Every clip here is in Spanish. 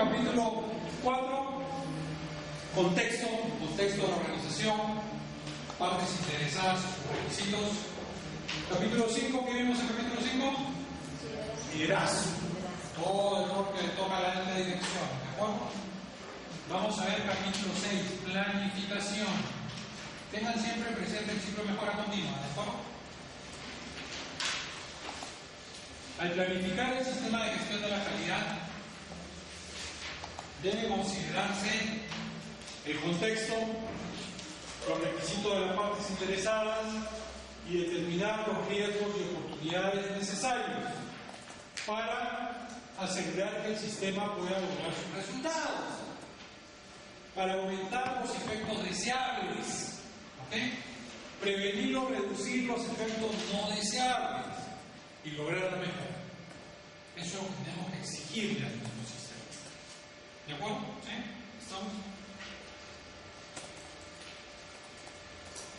capítulo 4, contexto de la organización, partes interesadas, requisitos. Capítulo 5, ¿qué vimos en capítulo 5? Liderazgo. Todo el rol que le toca a la alta dirección, ¿de acuerdo? Vamos a ver capítulo 6, planificación. Tengan siempre presente el ciclo de mejora continua, ¿de acuerdo? Al planificar el sistema de gestión de la calidad, debe considerarse el contexto, los requisitos de las partes interesadas y determinar los riesgos y oportunidades necesarios para asegurar que el sistema pueda lograr sus resultados, para aumentar los efectos deseables, ¿okay? Prevenir o reducir los efectos no deseables y lograr la mejora. Eso es lo que tenemos que exigirle al nuestro sistema. ¿De acuerdo? ¿Sí? ¿Estamos?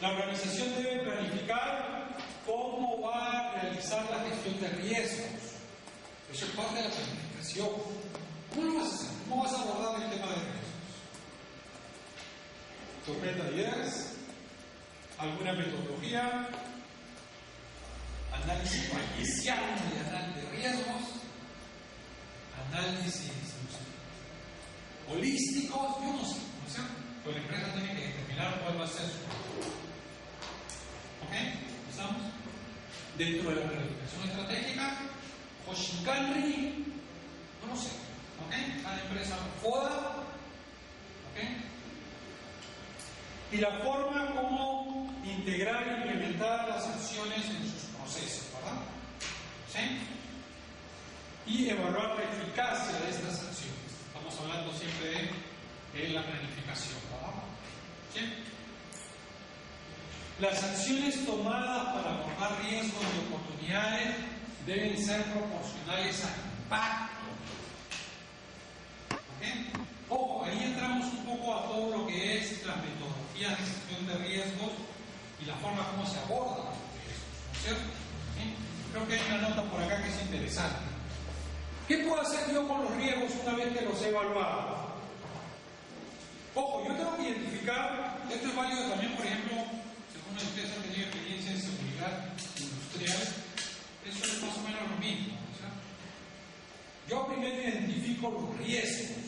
La organización debe planificar cómo va a realizar la gestión de riesgos. Eso es parte de la planificación. ¿Cómo lo vas a hacer? ¿Cómo vas a abordar el tema de riesgos? Tormenta de ideas, alguna metodología, análisis bayesiano de riesgos, análisis holísticos, yo no sé, ¿no es cierto? Pero la empresa tiene que determinar cuál va a ser su método. ¿Ok? ¿Estamos? Dentro de la planificación estratégica, Hoshinkanri, no lo sé. ¿Ok? Cada empresa FODA. ¿Ok? Y la forma como integrar e implementar las acciones en sus procesos, ¿verdad? ¿Sí? Y evaluar la eficacia de estas acciones. Estamos hablando siempre de la planificación, ¿verdad? ¿Sí? Las acciones tomadas para abordar riesgos y oportunidades deben ser proporcionales al impacto. ¿Ok? Ojo, ahí entramos un poco a todo lo que es las metodologías de gestión de riesgos y la forma como se abordan los riesgos, ¿no es cierto? ¿Sí? Creo que hay una nota por acá que es interesante. ¿Qué puedo hacer yo con los riesgos una vez que los he evaluado? Ojo, yo tengo que identificar, esto es válido también, por ejemplo, si alguno de ustedes ha tenido experiencia en seguridad industrial, eso es más o menos lo mismo, ¿sí? Yo primero identifico los riesgos,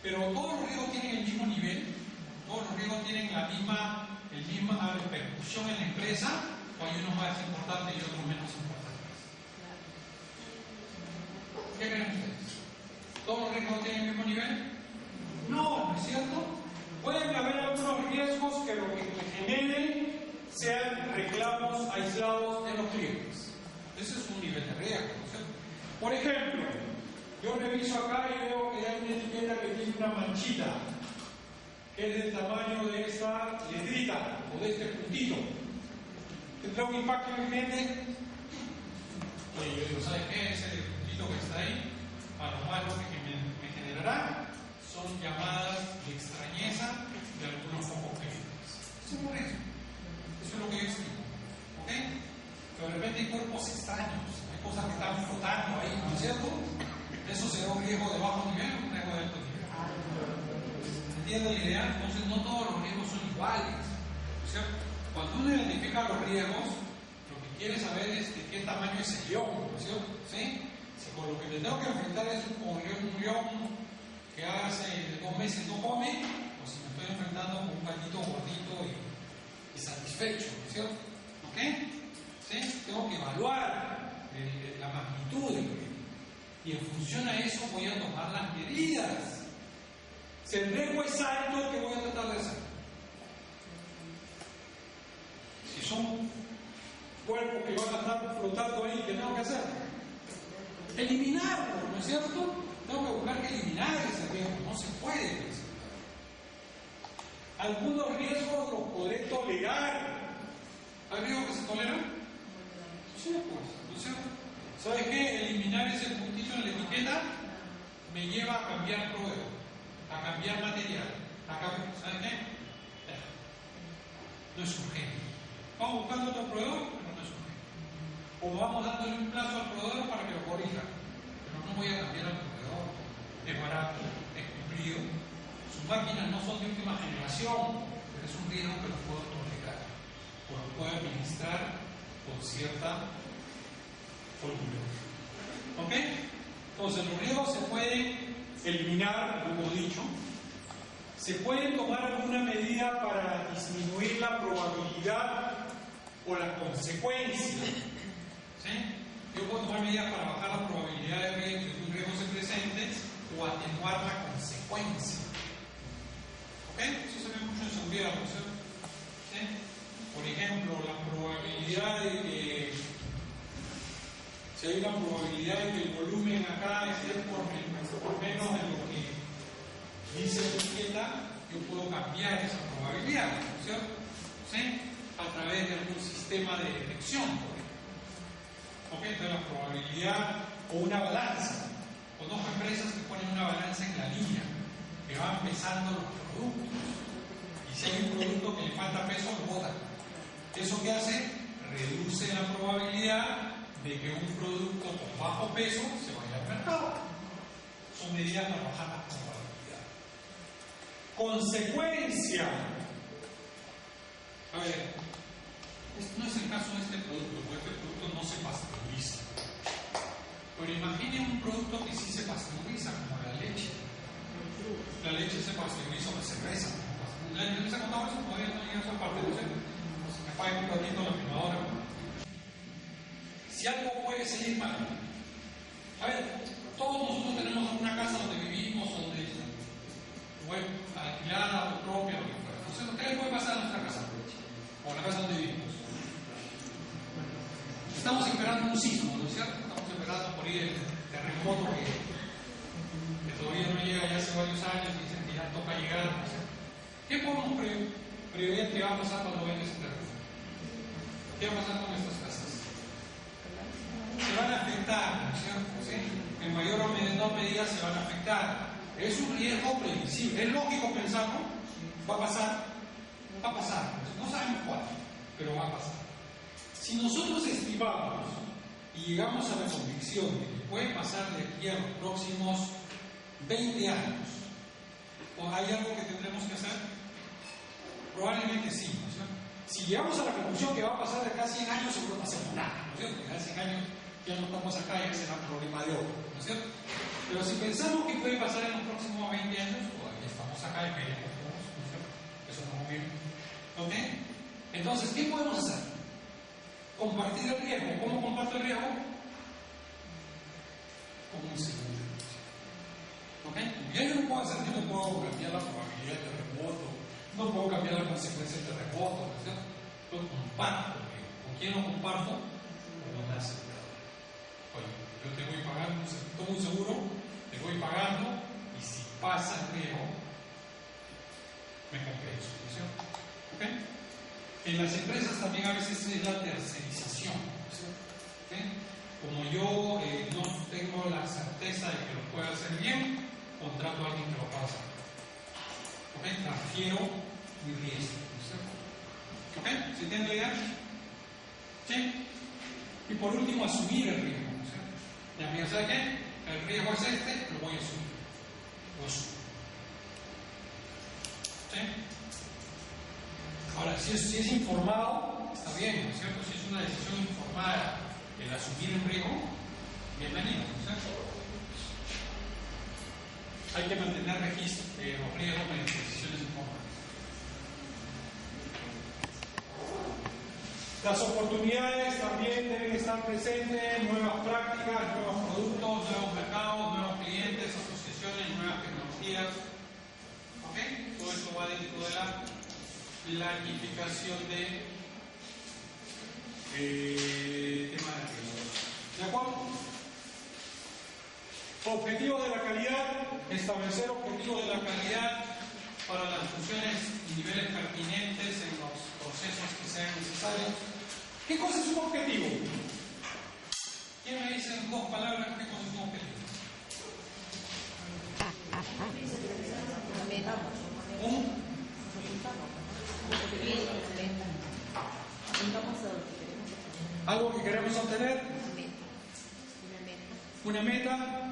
pero todos los riesgos tienen el mismo nivel, todos los riesgos tienen la misma repercusión en la empresa, o hay unos más importantes y otros menos importantes. ¿Qué creen ustedes? ¿Todos los riesgos tienen el mismo nivel? No, ¿no es cierto? Pueden haber algunos riesgos que lo que generen sean reclamos aislados de los clientes. Ese es un nivel de riesgo, ¿no es cierto? Por ejemplo, yo reviso acá y veo que hay una etiqueta que tiene una manchita que es del tamaño de esta letrita o de este puntito. ¿Tendrá un impacto en el cliente? Oye, yo digo, ¿sabes qué? Ese puntito que está ahí, a lo malo que me generará son llamadas de extrañeza de algunos pocos clientes. Eso es un riesgo. Eso es lo que yo explico. ¿Ok? Pero de repente hay cuerpos extraños, hay cosas que están flotando ahí, ¿no es cierto? Eso será un riesgo de bajo nivel o un riesgo de alto nivel. ¿Entienden la idea? Entonces no todos los riesgos son iguales, ¿no es cierto? Cuando uno identifica los riesgos, lo que quiere saber es de qué tamaño es el león, ¿no es cierto? ¿Sí? Si con lo que me tengo que enfrentar es un león que hace 2 meses no come, o si me estoy enfrentando con un gatito gordito y satisfecho, ¿no es cierto? ¿Ok? ¿Sí? Tengo que evaluar la magnitud del riesgo. Y en función a eso voy a tomar las medidas. Si el riesgo es alto, ¿qué voy a tratar de hacer? Si son cuerpos que van a estar flotando ahí, ¿qué tengo que hacer? Eliminarlos, ¿no es cierto? Tengo que buscar que eliminar ese riesgo. No se puede pensar. Algunos riesgos los podré tolerar. ¿Hay riesgos que se toleran? Sí, pues, ¿no es cierto? ¿Sabes qué? Eliminar ese puntito en la etiqueta me lleva a cambiar proveedor, a cambiar material, ¿sabes qué? No es urgente. Vamos buscando otro proveedor, pero no es urgente. O vamos dándole un plazo al proveedor para que lo corrija, pero no voy a cambiar al proveedor. es barato, es cumplido. Sus máquinas no son de última generación, pero es un riesgo que lo puedo tolerar, o lo puedo administrar con cierta holgura. ¿Ok? Entonces, los riesgos se pueden eliminar, como hemos dicho. Se pueden tomar alguna medida para disminuir la probabilidad o la consecuencia. ¿Sí? Yo puedo tomar medidas para bajar la probabilidad de que un riesgo se presente o atenuar la consecuencia. ¿Ok? Eso se ve mucho en seguridad, ¿no es cierto? ¿Sí? Por ejemplo, la probabilidad de que, si hay una probabilidad de que el volumen acá esté por menos de lo que dice la etiqueta, yo puedo cambiar esa probabilidad, ¿no es cierto? ¿Sí? A través de algún sistema de detección, por ejemplo. ¿Ok? Entonces la probabilidad, o una balanza. Conozco empresas que ponen una balanza en la línea, que van pesando los productos. Y si hay un producto que le falta peso, lo botan. ¿Eso qué hace? Reduce la probabilidad de que un producto con bajo peso se vaya al mercado. Son medidas para bajar la probabilidad. Consecuencia. A ver, este no es el caso de este producto, porque este producto no se pasteuriza. Pero imaginen un producto que sí se pasteuriza, como la leche. La leche se pasteuriza o la cerveza. La cerveza contaba eso, todavía no llega a esa parte, no sé. Me falla un ratito la filmadora. Si algo puede salir mal, a ver, todos nosotros tenemos alguna casa donde vivimos, donde, bueno, alquilada o propia, o lo que fuera. Entonces, ¿qué le puede pasar a nuestra casa? O la casa donde vivimos. Estamos esperando un sismo, ¿no es cierto? Estamos esperando por ir el terremoto que todavía no llega ya hace varios años y dicen que ya toca llegar, ¿no es cierto? ¿Qué podemos prever que va a pasar cuando venga ese terremoto? ¿Qué va a pasar con nuestras casas? Se van a afectar, ¿no es cierto? ¿Sí? En mayor o menor medida se van a afectar. Es un riesgo previsible. Es lógico pensarlo. Va a pasar. Va a pasar. No sabemos cuándo, pero va a pasar. Si nosotros estimamos y llegamos a la convicción de que puede pasar de aquí a los próximos 20 años, ¿o hay algo que tendremos que hacer? Probablemente sí, ¿no es cierto? Si llegamos a la conclusión que va a pasar de acá a 100 años, seguro no hacemos nada, ¿no es cierto? Porque a 100 años ya no estamos acá y ese será un problema de oro, ¿no es cierto? Pero si pensamos que puede pasar en los próximos 20 años, todavía estamos acá y veremos, ¿no es cierto? Eso no es bien. ¿Ok? Entonces, ¿qué podemos hacer? Compartir el riesgo. ¿Cómo comparto el riesgo? Como un seguro. ¿Ok? Ya yo no puedo hacer, yo no puedo cambiar la probabilidad de terremoto, no puedo cambiar la consecuencia del terremoto, ¿no es cierto? Lo comparto. ¿Con quién lo comparto? Con un asegurador. Oye, yo te voy pagando, tomo un seguro, te voy pagando, y si pasa el riesgo, me compenso, ¿no es cierto? ¿Ok? En las empresas también a veces es la tercerización, ¿sí? Como yo no tengo la certeza de que lo pueda hacer bien, contrato a alguien que lo pueda hacer. ¿Ok? Transfiero mi riesgo, ¿no? ¿Ok? ¿Se entiende la idea? ¿Sí? Y por último, asumir el riesgo, ¿sí? Ya, mira, ¿sabe qué? El riesgo es este, lo voy a asumir. Lo asumo. ¿Sí? Ahora, si es informado, está bien, ¿no es cierto? Si es una decisión informada, el asumir el riesgo, bienvenido, ¿no es cierto? Hay que mantener registro de los riesgos mediante decisiones informadas. Las oportunidades también deben estar presentes, nuevas prácticas, nuevos productos, nuevos mercados, nuevos clientes, asociaciones, nuevas tecnologías. ¿Ok? Todo esto va dentro de la planificación de tema de riesgo. ¿De acuerdo? Objetivos de la calidad, establecer objetivos de la calidad para las funciones y niveles pertinentes en los procesos que sean necesarios. ¿Qué cosa es un objetivo? ¿Quién me dice en 2 palabras qué cosa es un objetivo? Algo que queremos obtener. Una meta.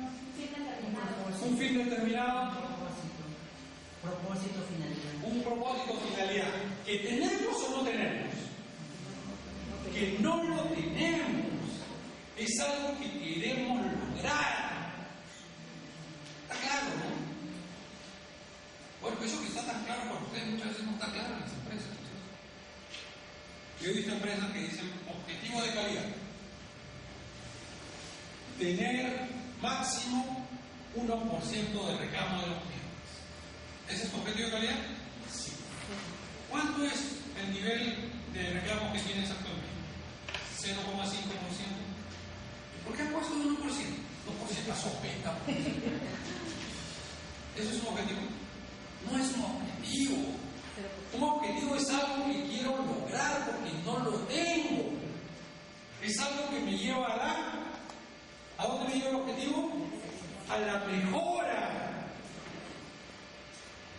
Un fin determinado. Propósito, finalidad. Un propósito, finalidad. ¿Que tenemos o no tenemos? Que no lo tenemos. Es algo que queremos lograr. ¿Está claro, no? Bueno, eso que está tan claro para ustedes muchas veces no está claro en las empresas. Yo he visto empresas que dicen objetivo de calidad. Tener máximo 1% de reclamo de los clientes. ¿Ese es tu objetivo de calidad? Sí. ¿Cuánto es el nivel de reclamo que tienes actualmente? 0,5%. ¿Por qué has puesto un 1%? 2% la sospecha. ¿Eso es un objetivo? No es un objetivo. Un objetivo es algo que quiero lograr porque no lo tengo. Es algo que me lleva ¿a dónde me lleva el objetivo? A la mejora.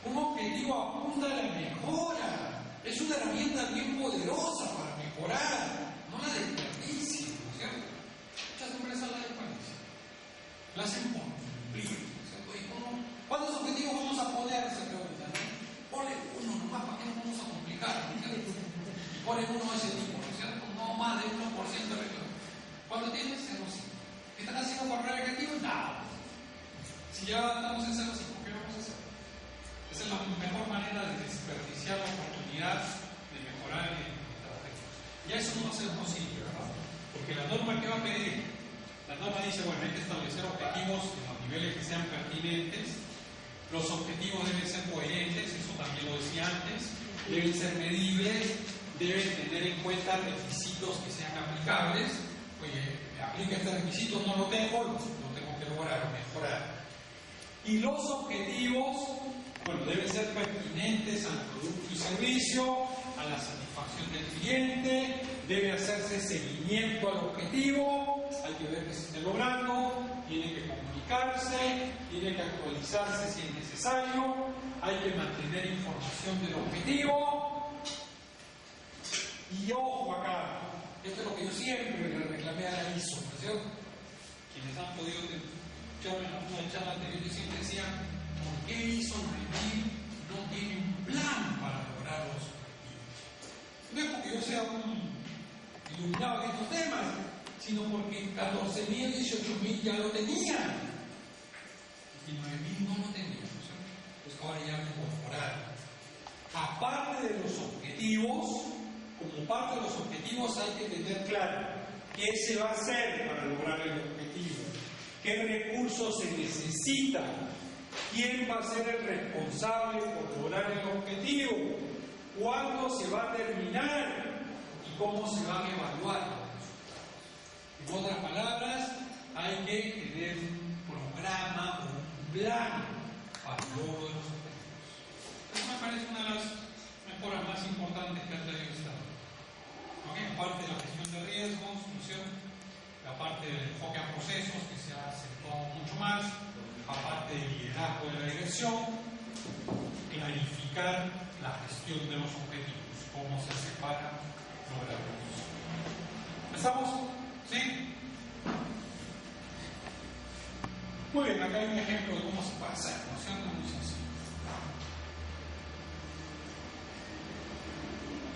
Un objetivo apunta a la mejora. Es una herramienta bien poderosa para mejorar. No la desperdicies, ¿no es cierto? Muchas empresas la desperdician. La hacen por cumplir, ¿no es cierto? ¿Y cuántos objetivos vamos a poner? Se preguntan, ¿no? Ponle uno nomás, ¿para qué nos vamos a complicar? ¿No es cierto? Y ponle uno de ese tipo, ¿no es cierto? No más de 1% de reclamo. ¿Cuánto tienes? 0,5. ¿Qué están haciendo por lograr objetivos? Nada. Si ya estamos en 0,5, ¿qué vamos a hacer? Esa es la mejor manera de desperdiciar la oportunidad de mejorar el trabajo. Ya eso no va a ser posible, ¿verdad? Porque la norma que va a pedir, la norma dice, bueno, hay que establecer objetivos en los niveles que sean pertinentes, los objetivos deben ser coherentes, eso también lo decía antes, deben ser medibles, deben tener en cuenta requisitos que sean aplicables. Oye, aplica este requisito, no lo tengo que lograr o mejorar. Y los objetivos, bueno, deben ser pertinentes al producto y servicio, a la satisfacción del cliente, debe hacerse seguimiento al objetivo, hay que ver que se esté logrando, tiene que comunicarse, tiene que actualizarse si es necesario, hay que mantener información del objetivo. Y ojo acá, esto es lo que yo siempre le reclamé a la ISO, ¿no es cierto? Quienes han podido escucharme en alguna charla anterior, yo siempre decía, ¿por qué ISO 9000 no tiene un plan para lograr los objetivos? No es porque yo sea un iluminado en estos temas, sino porque 14.000, 18.000 ya lo tenían. 19.000 no lo tenían, ¿no es cierto? Pues ahora ya lo incorporaron. Aparte de los objetivos, como parte de los objetivos hay que tener claro qué se va a hacer para lograr el objetivo, qué recursos se necesitan, quién va a ser el responsable por lograr el objetivo, cuándo se va a terminar y cómo se van a evaluar los resultados. En otras palabras, hay que tener un programa o un plan para el logro de los objetivos. Eso me parece una de las mejoras más importantes que ha traído esta. Aparte de la gestión de riesgos, ¿no es cierto? La parte del enfoque a procesos, que se ha acentuado mucho más, aparte del liderazgo de la dirección, clarificar la gestión de los objetivos, cómo se hace para lograrlos. ¿Empezamos? ¿Sí? Muy bien, acá hay un ejemplo de cómo se puede hacer, ¿no es cierto? Muy sencillo.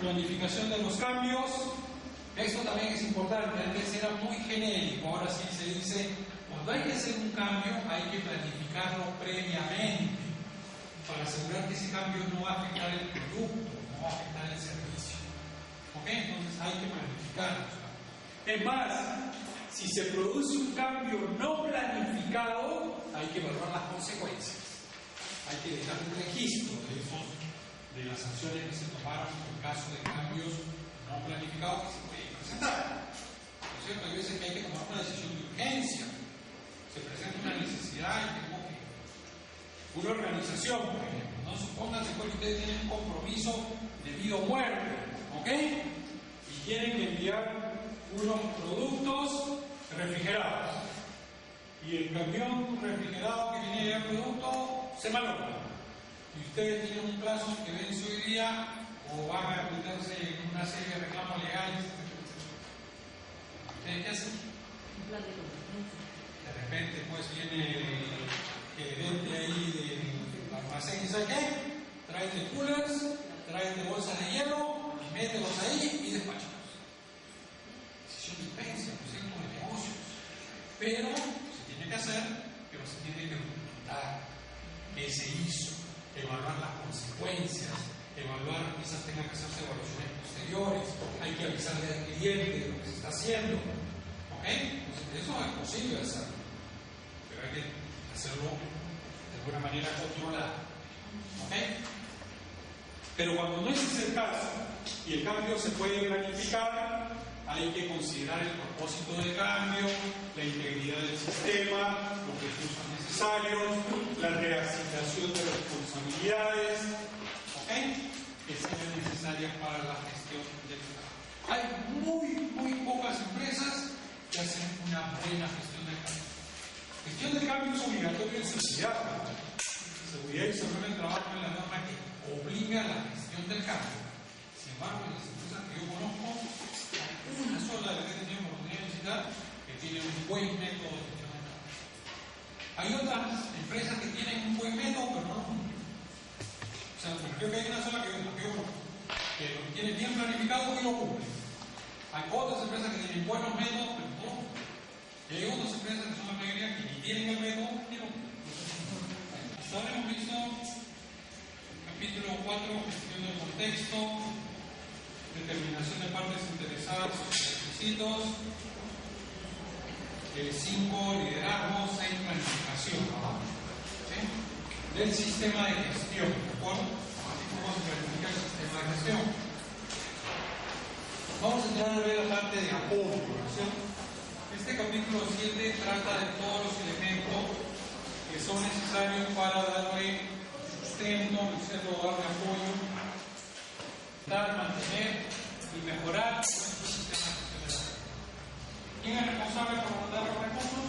Planificación de los cambios. Esto también es importante. Antes era muy genérico, ahora sí se dice, cuando hay que hacer un cambio hay que planificarlo previamente para asegurar que ese cambio no va a afectar el producto, no va a afectar el servicio. ¿Ok? Entonces hay que planificarlo. Es más, si se produce un cambio no planificado, hay que evaluar las consecuencias. Hay que dejar un registro de las sanciones que se tomaron en caso de cambios no planificados que se pueden presentar. ¿No es cierto? Hay veces que hay que tomar una decisión de urgencia. Se presenta una necesidad y tengo que... Una organización, por ejemplo, ¿no? Supónganse que ustedes tienen un compromiso de vida o muerte, ¿ok? Y tienen que enviar unos productos refrigerados. Y el camión refrigerado que viene el producto se malogra. Y ustedes tienen un plazo que vence hoy día o van a meterse en una serie de reclamos legales, ¿ustedes qué hacen? Un plan de contingencia. De repente pues viene gerente ahí del almacén y ¿sabe qué? Tráete coolers, tráete bolsas de hielo, y mételos ahí y despachalos. Decisión de prensa, como de negocios. Pero se tiene que hacer, pero se tiene que documentar qué se hizo, evaluar las consecuencias, evaluar, quizás tenga que hacerse evaluaciones posteriores, hay que avisarle al cliente de lo que se está haciendo. ¿Ok? Entonces, eso es posible hacerlo, pero hay que hacerlo de alguna manera controlada. ¿Ok? Pero cuando no es ese el caso y el cambio se puede planificar, hay que considerar el propósito del cambio, la integridad del sistema, los recursos necesarios, la reasignación de responsabilidades, ¿ok? Que sean necesarias para la gestión del trabajo. Hay muy pocas empresas que hacen una buena gestión del cambio. Gestión del cambio es obligatorio en seguridad. Seguridad y salud del trabajo es la norma que obliga a la gestión del cambio. Sin embargo, en las empresas que yo conozco, hay una sola de las que he tenido oportunidad de visitar que tiene un buen método de gestión del cambio. Hay otras empresas que tienen un buen método, pero no lo cumplen. O sea, creo que hay una sola que lo tiene bien planificado y lo cumple. Hay otras empresas que tienen buenos métodos, pero no lo cumplen. Y hay otras empresas que son la mayoría que ni tienen el método ni lo cumplen. Hasta ahora hemos visto capítulo 4, gestión del contexto, determinación de partes interesadas y requisitos, 5, liderazgo, 6, planificación. ¿Sí? Del sistema de gestión, ¿de acuerdo? Así como se planifica el sistema de gestión. Vamos a entrar a ver la parte de apoyo, ¿no es cierto? Este capítulo 7 trata de todos los elementos que son necesarios para darle sustento, ¿no es cierto?, darle apoyo, dar, mantener y mejorar el sistema de gestión. ¿Quién es responsable por dar los recursos?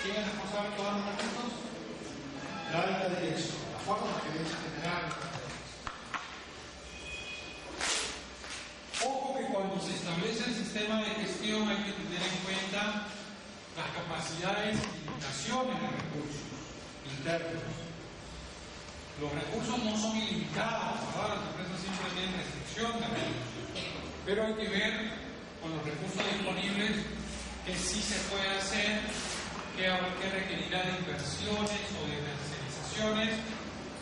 ¿Quién es responsable por dar los recursos? La alta dirección, ¿de acuerdo? La gerencia general. Ojo que cuando se establece el sistema de gestión hay que tener en cuenta las capacidades y limitaciones de recursos internos. Los recursos no son ilimitados, ¿verdad? Las empresas siempre tienen restricción de recursos. Pero hay que ver con los recursos disponibles qué sí se puede hacer, qué requerirá de inversiones o de tercerizaciones,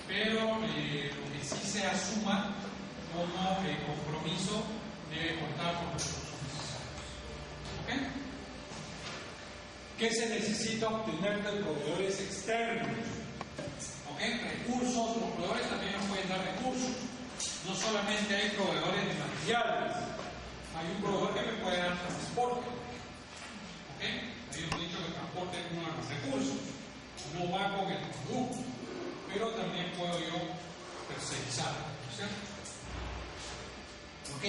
pero lo que sí se asuma como compromiso debe contar con los recursos necesarios. ¿Ok? ¿Qué se necesita obtener de proveedores externos? ¿Ok? Recursos, los proveedores también nos pueden dar recursos. No solamente hay proveedores de materiales, hay un proveedor que me puede dar transporte. ¿Ok? Habíamos dicho que el transporte es uno de los recursos. No va con el producto, pero también puedo yo tercerizar, ¿no es cierto? ¿Ok?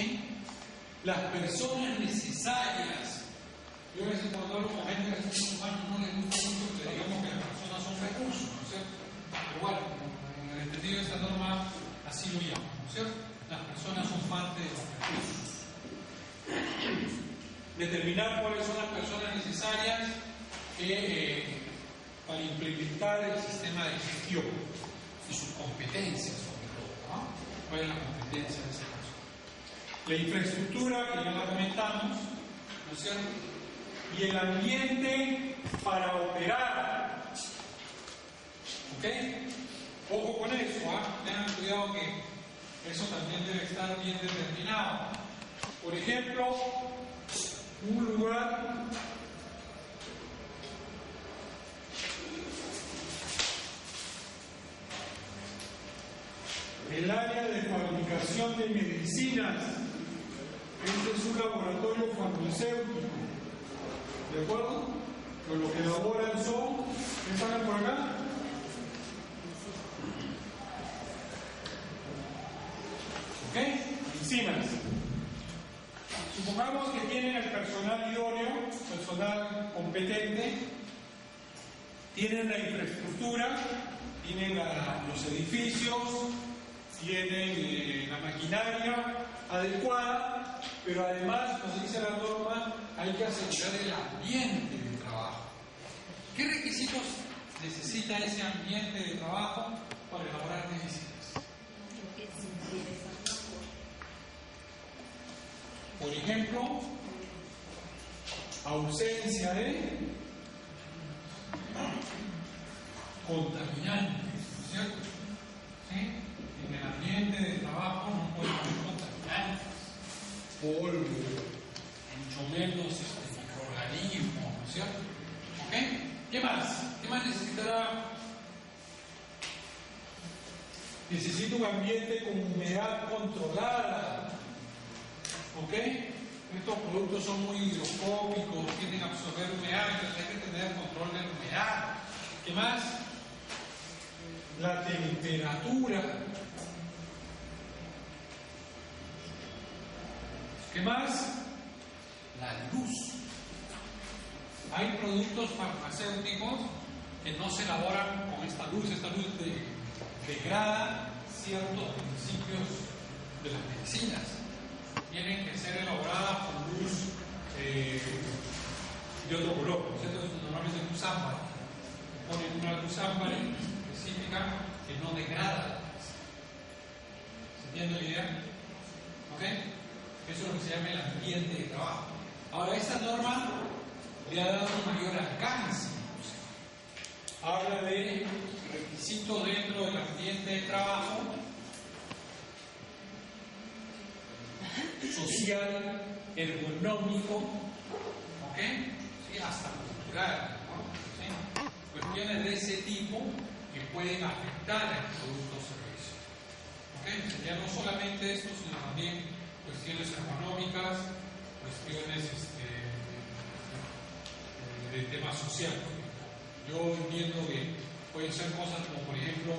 Las personas necesarias. Yo a veces cuando hablo con gente de recursos humanos no les gusta mucho que digamos que las personas son recursos, ¿no es cierto? Pero bueno, en el entendido de esta norma así lo llamo, ¿no es cierto? Las personas son parte de los recursos. Determinar cuáles son las personas necesarias para implementar el sistema de gestión y sus competencias sobre todo, ¿no? ¿Cuál es la competencia de ese caso? La infraestructura, que ya la comentamos, ¿no es cierto? Y el ambiente para operar. ¿Ok? Ojo con eso, tengan cuidado que eso también debe estar bien determinado. Por ejemplo, un lugar el área de fabricación de medicinas. Este es un laboratorio farmacéutico. ¿De acuerdo? Pero lo que elaboran son, ¿qué saben por acá? ¿Ok? Medicinas. Supongamos que tienen el personal idóneo, personal competente, tienen la infraestructura, tienen los edificios, tienen la maquinaria adecuada, pero además, nos dice la norma, hay que asegurar el ambiente de trabajo. ¿Qué requisitos necesita ese ambiente de trabajo para elaborar medicinas? Por ejemplo, ausencia de contaminantes, ¿no es cierto? ¿Sí? En el ambiente de trabajo no puede haber contaminantes, polvo, mucho menos microorganismos, ¿no es cierto? ¿Ok? ¿Qué más? ¿Qué más necesitará? Necesita un ambiente con humedad controlada. ¿Ok? Estos productos son muy hidrofóbicos, tienden a absorber humedad, entonces hay que tener control de la humedad. ¿Qué más? La temperatura. ¿Qué más? La luz. Hay productos farmacéuticos que no se elaboran con esta luz. Esta luz degrada ciertos principios de las medicinas. Tienen que ser elaboradas con luz de otro color. Normalmente es luz ámbar. Ponen una luz ámbar específica que no degrada. ¿Se entiende la idea? ¿Ok? Eso es lo que se llama el ambiente de trabajo. Ahora, esta norma le ha dado un mayor alcance. Habla de requisitos dentro del ambiente de trabajo, social, ergonómico, ¿ok? Sí, hasta cultural, ¿no? ¿Sí? Cuestiones de ese tipo que pueden afectar al producto o servicio. ¿Ok? Ya no solamente esto, sino también cuestiones ergonómicas, cuestiones de tema social. Yo entiendo que pueden ser cosas como, por ejemplo,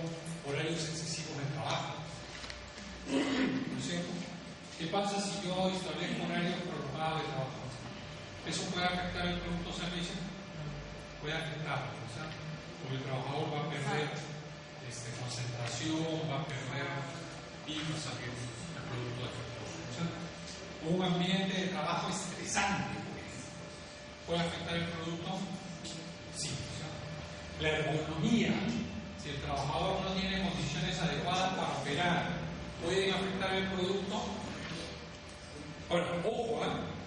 horarios excesivos de trabajo. ¿No es cierto? ¿Qué pasa si yo establezco horarios prolongados de trabajo? ¿Eso puede afectar el producto o servicio? Puede afectarlo, ¿sí? Porque el trabajador va a perder concentración, va a perder picos a que el producto defectuoso. ¿Sí? Un ambiente de trabajo estresante, por ejemplo, ¿puede afectar el producto? Sí. ¿Sí? La ergonomía, si el trabajador no tiene condiciones adecuadas para operar, ¿pueden afectar el producto? Bueno, ojo,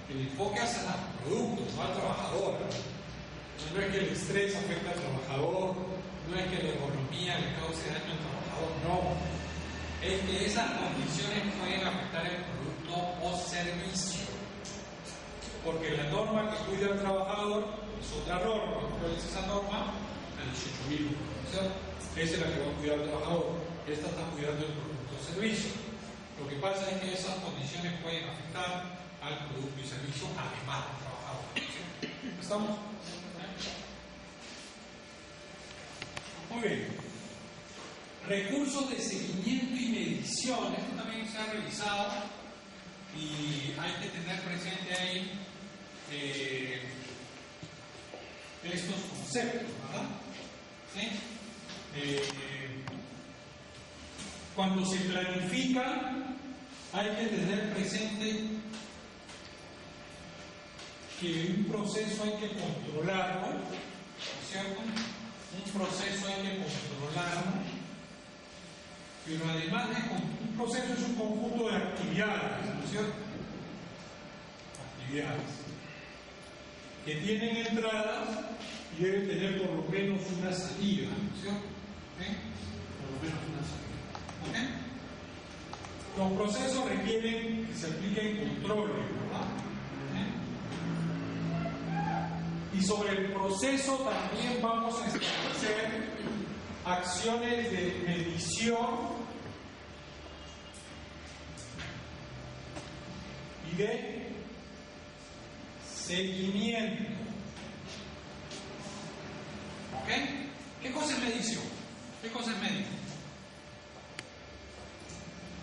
el enfoque hacia el producto, no al trabajador. No es que el estrés afecta al trabajador, no es que la ergonomía le cause daño al trabajador, no. Es que esas condiciones pueden afectar el producto o servicio. Porque la norma que cuida al trabajador es otra norma. ¿Cuál es esa norma? La 18.000. ¿Cierto? Esa es la que va a cuidar al trabajador. Esta está cuidando el producto o servicio. Lo que pasa es que esas condiciones pueden afectar al producto y servicio además del trabajador. ¿Sí? ¿Estamos? Muy bien. Recursos de seguimiento y medición. Esto también se ha revisado y hay que tener presente ahí estos conceptos, ¿verdad? ¿Sí? Cuando se planifica, hay que tener presente que un proceso hay que controlarlo, ¿no es cierto? Un proceso hay que controlarlo, pero además de un proceso es un conjunto de actividades, ¿no es cierto? Actividades que tienen entradas y deben tener por lo menos una salida, ¿no es cierto? ¿Sí? Por lo menos una salida. ¿Ok? Los procesos requieren que se apliquen controles, ¿verdad? Y sobre el proceso también vamos a establecer acciones de medición y de seguimiento. ¿Ok? ¿Qué cosa es medición? ¿Qué cosa es medición?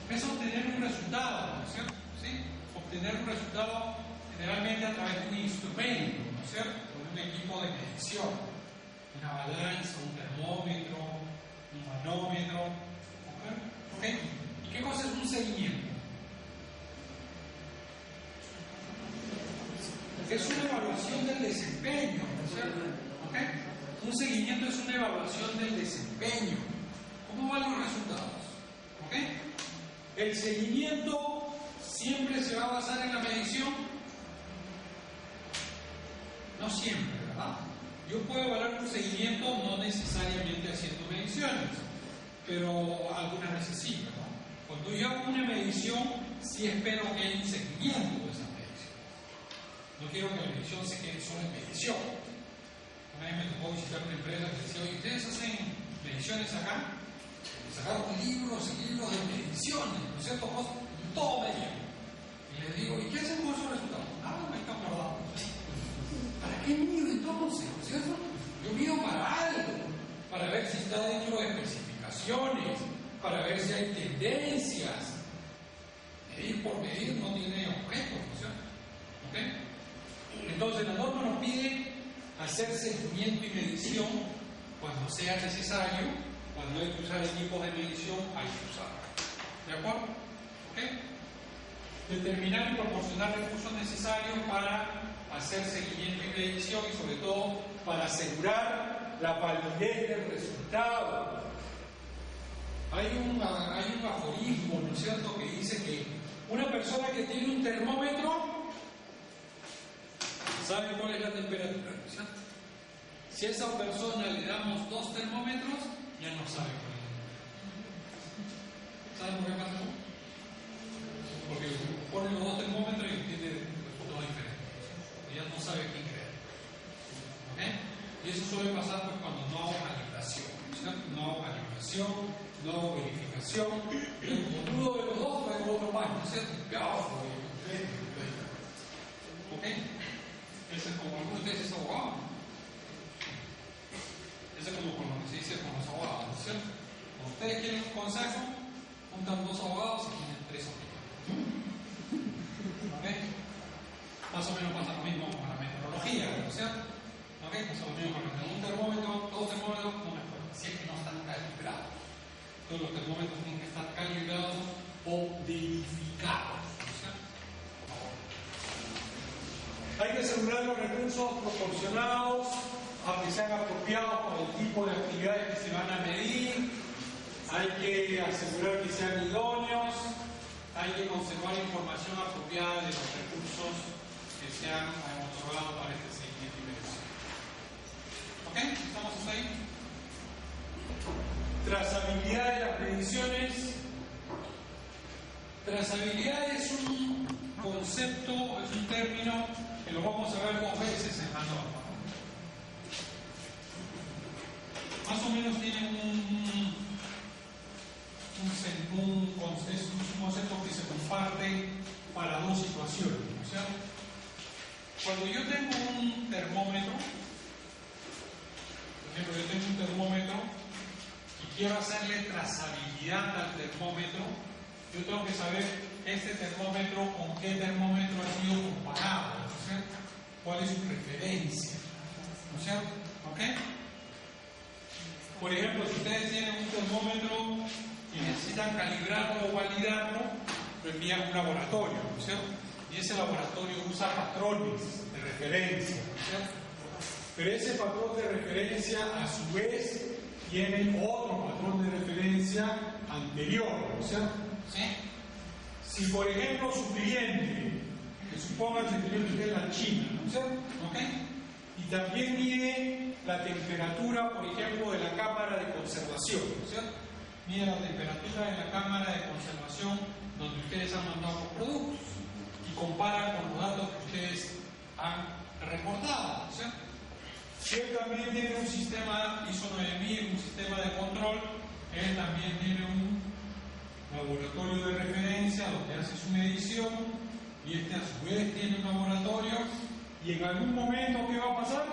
Es obtener un resultado, ¿no es cierto? ¿Sí? Obtener un resultado generalmente a través de un instrumento, ¿no es cierto? Un equipo de medición, una balanza, un termómetro, un manómetro. ¿Ok? ¿Y qué cosa es un seguimiento? Es una evaluación del desempeño, ¿no es cierto? ¿Ok? Un seguimiento es una evaluación del desempeño. ¿Cómo van los resultados? ¿Ok? El seguimiento siempre se va a basar en la medición. No siempre, ¿verdad? Yo puedo evaluar un seguimiento no necesariamente haciendo mediciones, pero algunas veces sí, ¿verdad? Cuando yo hago una medición, sí espero que haya un seguimiento de esa medición. No quiero que la medición se quede solo en medición. Una vez me tocó visitar una empresa que decía, oye, ¿ustedes hacen mediciones acá? Sacaron libros y libros de mediciones, ¿no es cierto? Todo medio. Y les digo, ¿y qué hacen con esos resultados? Nada, me están guardando. ¿Para qué mido entonces? ¿No es cierto? Yo mido para algo, para ver si está dentro de especificaciones, para ver si hay tendencias. Medir por medir no tiene objeto, ¿no es cierto? ¿Ok? Entonces la norma nos pide hacer seguimiento y medición cuando sea necesario, cuando hay que usar equipos de medición, hay que usarlos. ¿De acuerdo? ¿Ok? Determinar y proporcionar recursos necesarios para hacer seguimiento y medición y sobre todo para asegurar la validez del resultado. Hay un aforismo, ¿no es cierto?, que dice que una persona que tiene un termómetro sabe cuál es la temperatura, ¿no es cierto? Si a esa persona le damos 2 termómetros, ya no sabe cuál es la temperatura. ¿Saben por qué pasa eso? Porque ponen los 2 termómetros y obtiene resultados diferentes. Ya no sabe quién creer. ¿Ok? Y eso suele pasar pues, cuando no hago calibración, ¿cierto? No hago calibración, no hago verificación. Como dudo de los dos, traigo otro paño, ¿cierto? ¿Ok? Ese es como algunos de ustedes es abogado. Ese es como con lo que se dice con los abogados, ¿cierto? Cuando ustedes quieren un consejo, juntan 2 abogados y tienen 3 opiniones. ¿Ok? Más o menos pasa lo mismo con la meteorología, ¿no es cierto? ¿Ok? Pasa lo mismo con un termómetro, 2 termómetros, no me acuerdo, si es que no están calibrados. Todos los termómetros tienen que estar calibrados o verificados, ¿no es cierto? Hay que asegurar los recursos proporcionados a que sean apropiados para el tipo de actividades que se van a medir. Hay que asegurar que sean idóneos. Hay que conservar información apropiada de los recursos que se han otorgado para este seguimiento y medición. ¿Ok? ¿Estamos hasta ahí? Trazabilidad de las mediciones. Trazabilidad es un concepto, es un término que lo vamos a ver 2 veces en la norma. Más o menos tiene es un concepto que se comparte para 2 situaciones. O sea, cuando yo tengo un termómetro, por ejemplo, yo tengo un termómetro y quiero hacerle trazabilidad al termómetro, yo tengo que saber este termómetro con qué termómetro ha sido comparado, ¿no es cierto? ¿Cuál es su referencia? ¿No es cierto? ¿Ok? Por ejemplo, si ustedes tienen un termómetro y necesitan calibrarlo o validarlo, lo envían a un laboratorio, ¿no es cierto? Y ese laboratorio usa patrones de referencia, ¿no es cierto? Pero ese patrón de referencia, a su vez, tiene otro patrón de referencia anterior, ¿no es cierto? ¿Sí? Si, por ejemplo, su cliente, que supongan que el cliente es la China, ¿no es cierto? ¿Ok? Y también mide la temperatura, por ejemplo, de la cámara de conservación, ¿no es cierto? Mide la temperatura de la cámara de conservación donde ustedes han mandado los productos y compara con los datos que ustedes han reportado, ¿no es cierto? Si él también tiene un sistema ISO 9000, un sistema de control, él también tiene un laboratorio de referencia donde hace su medición y este a su vez tiene un laboratorio y en algún momento ¿qué va a pasar?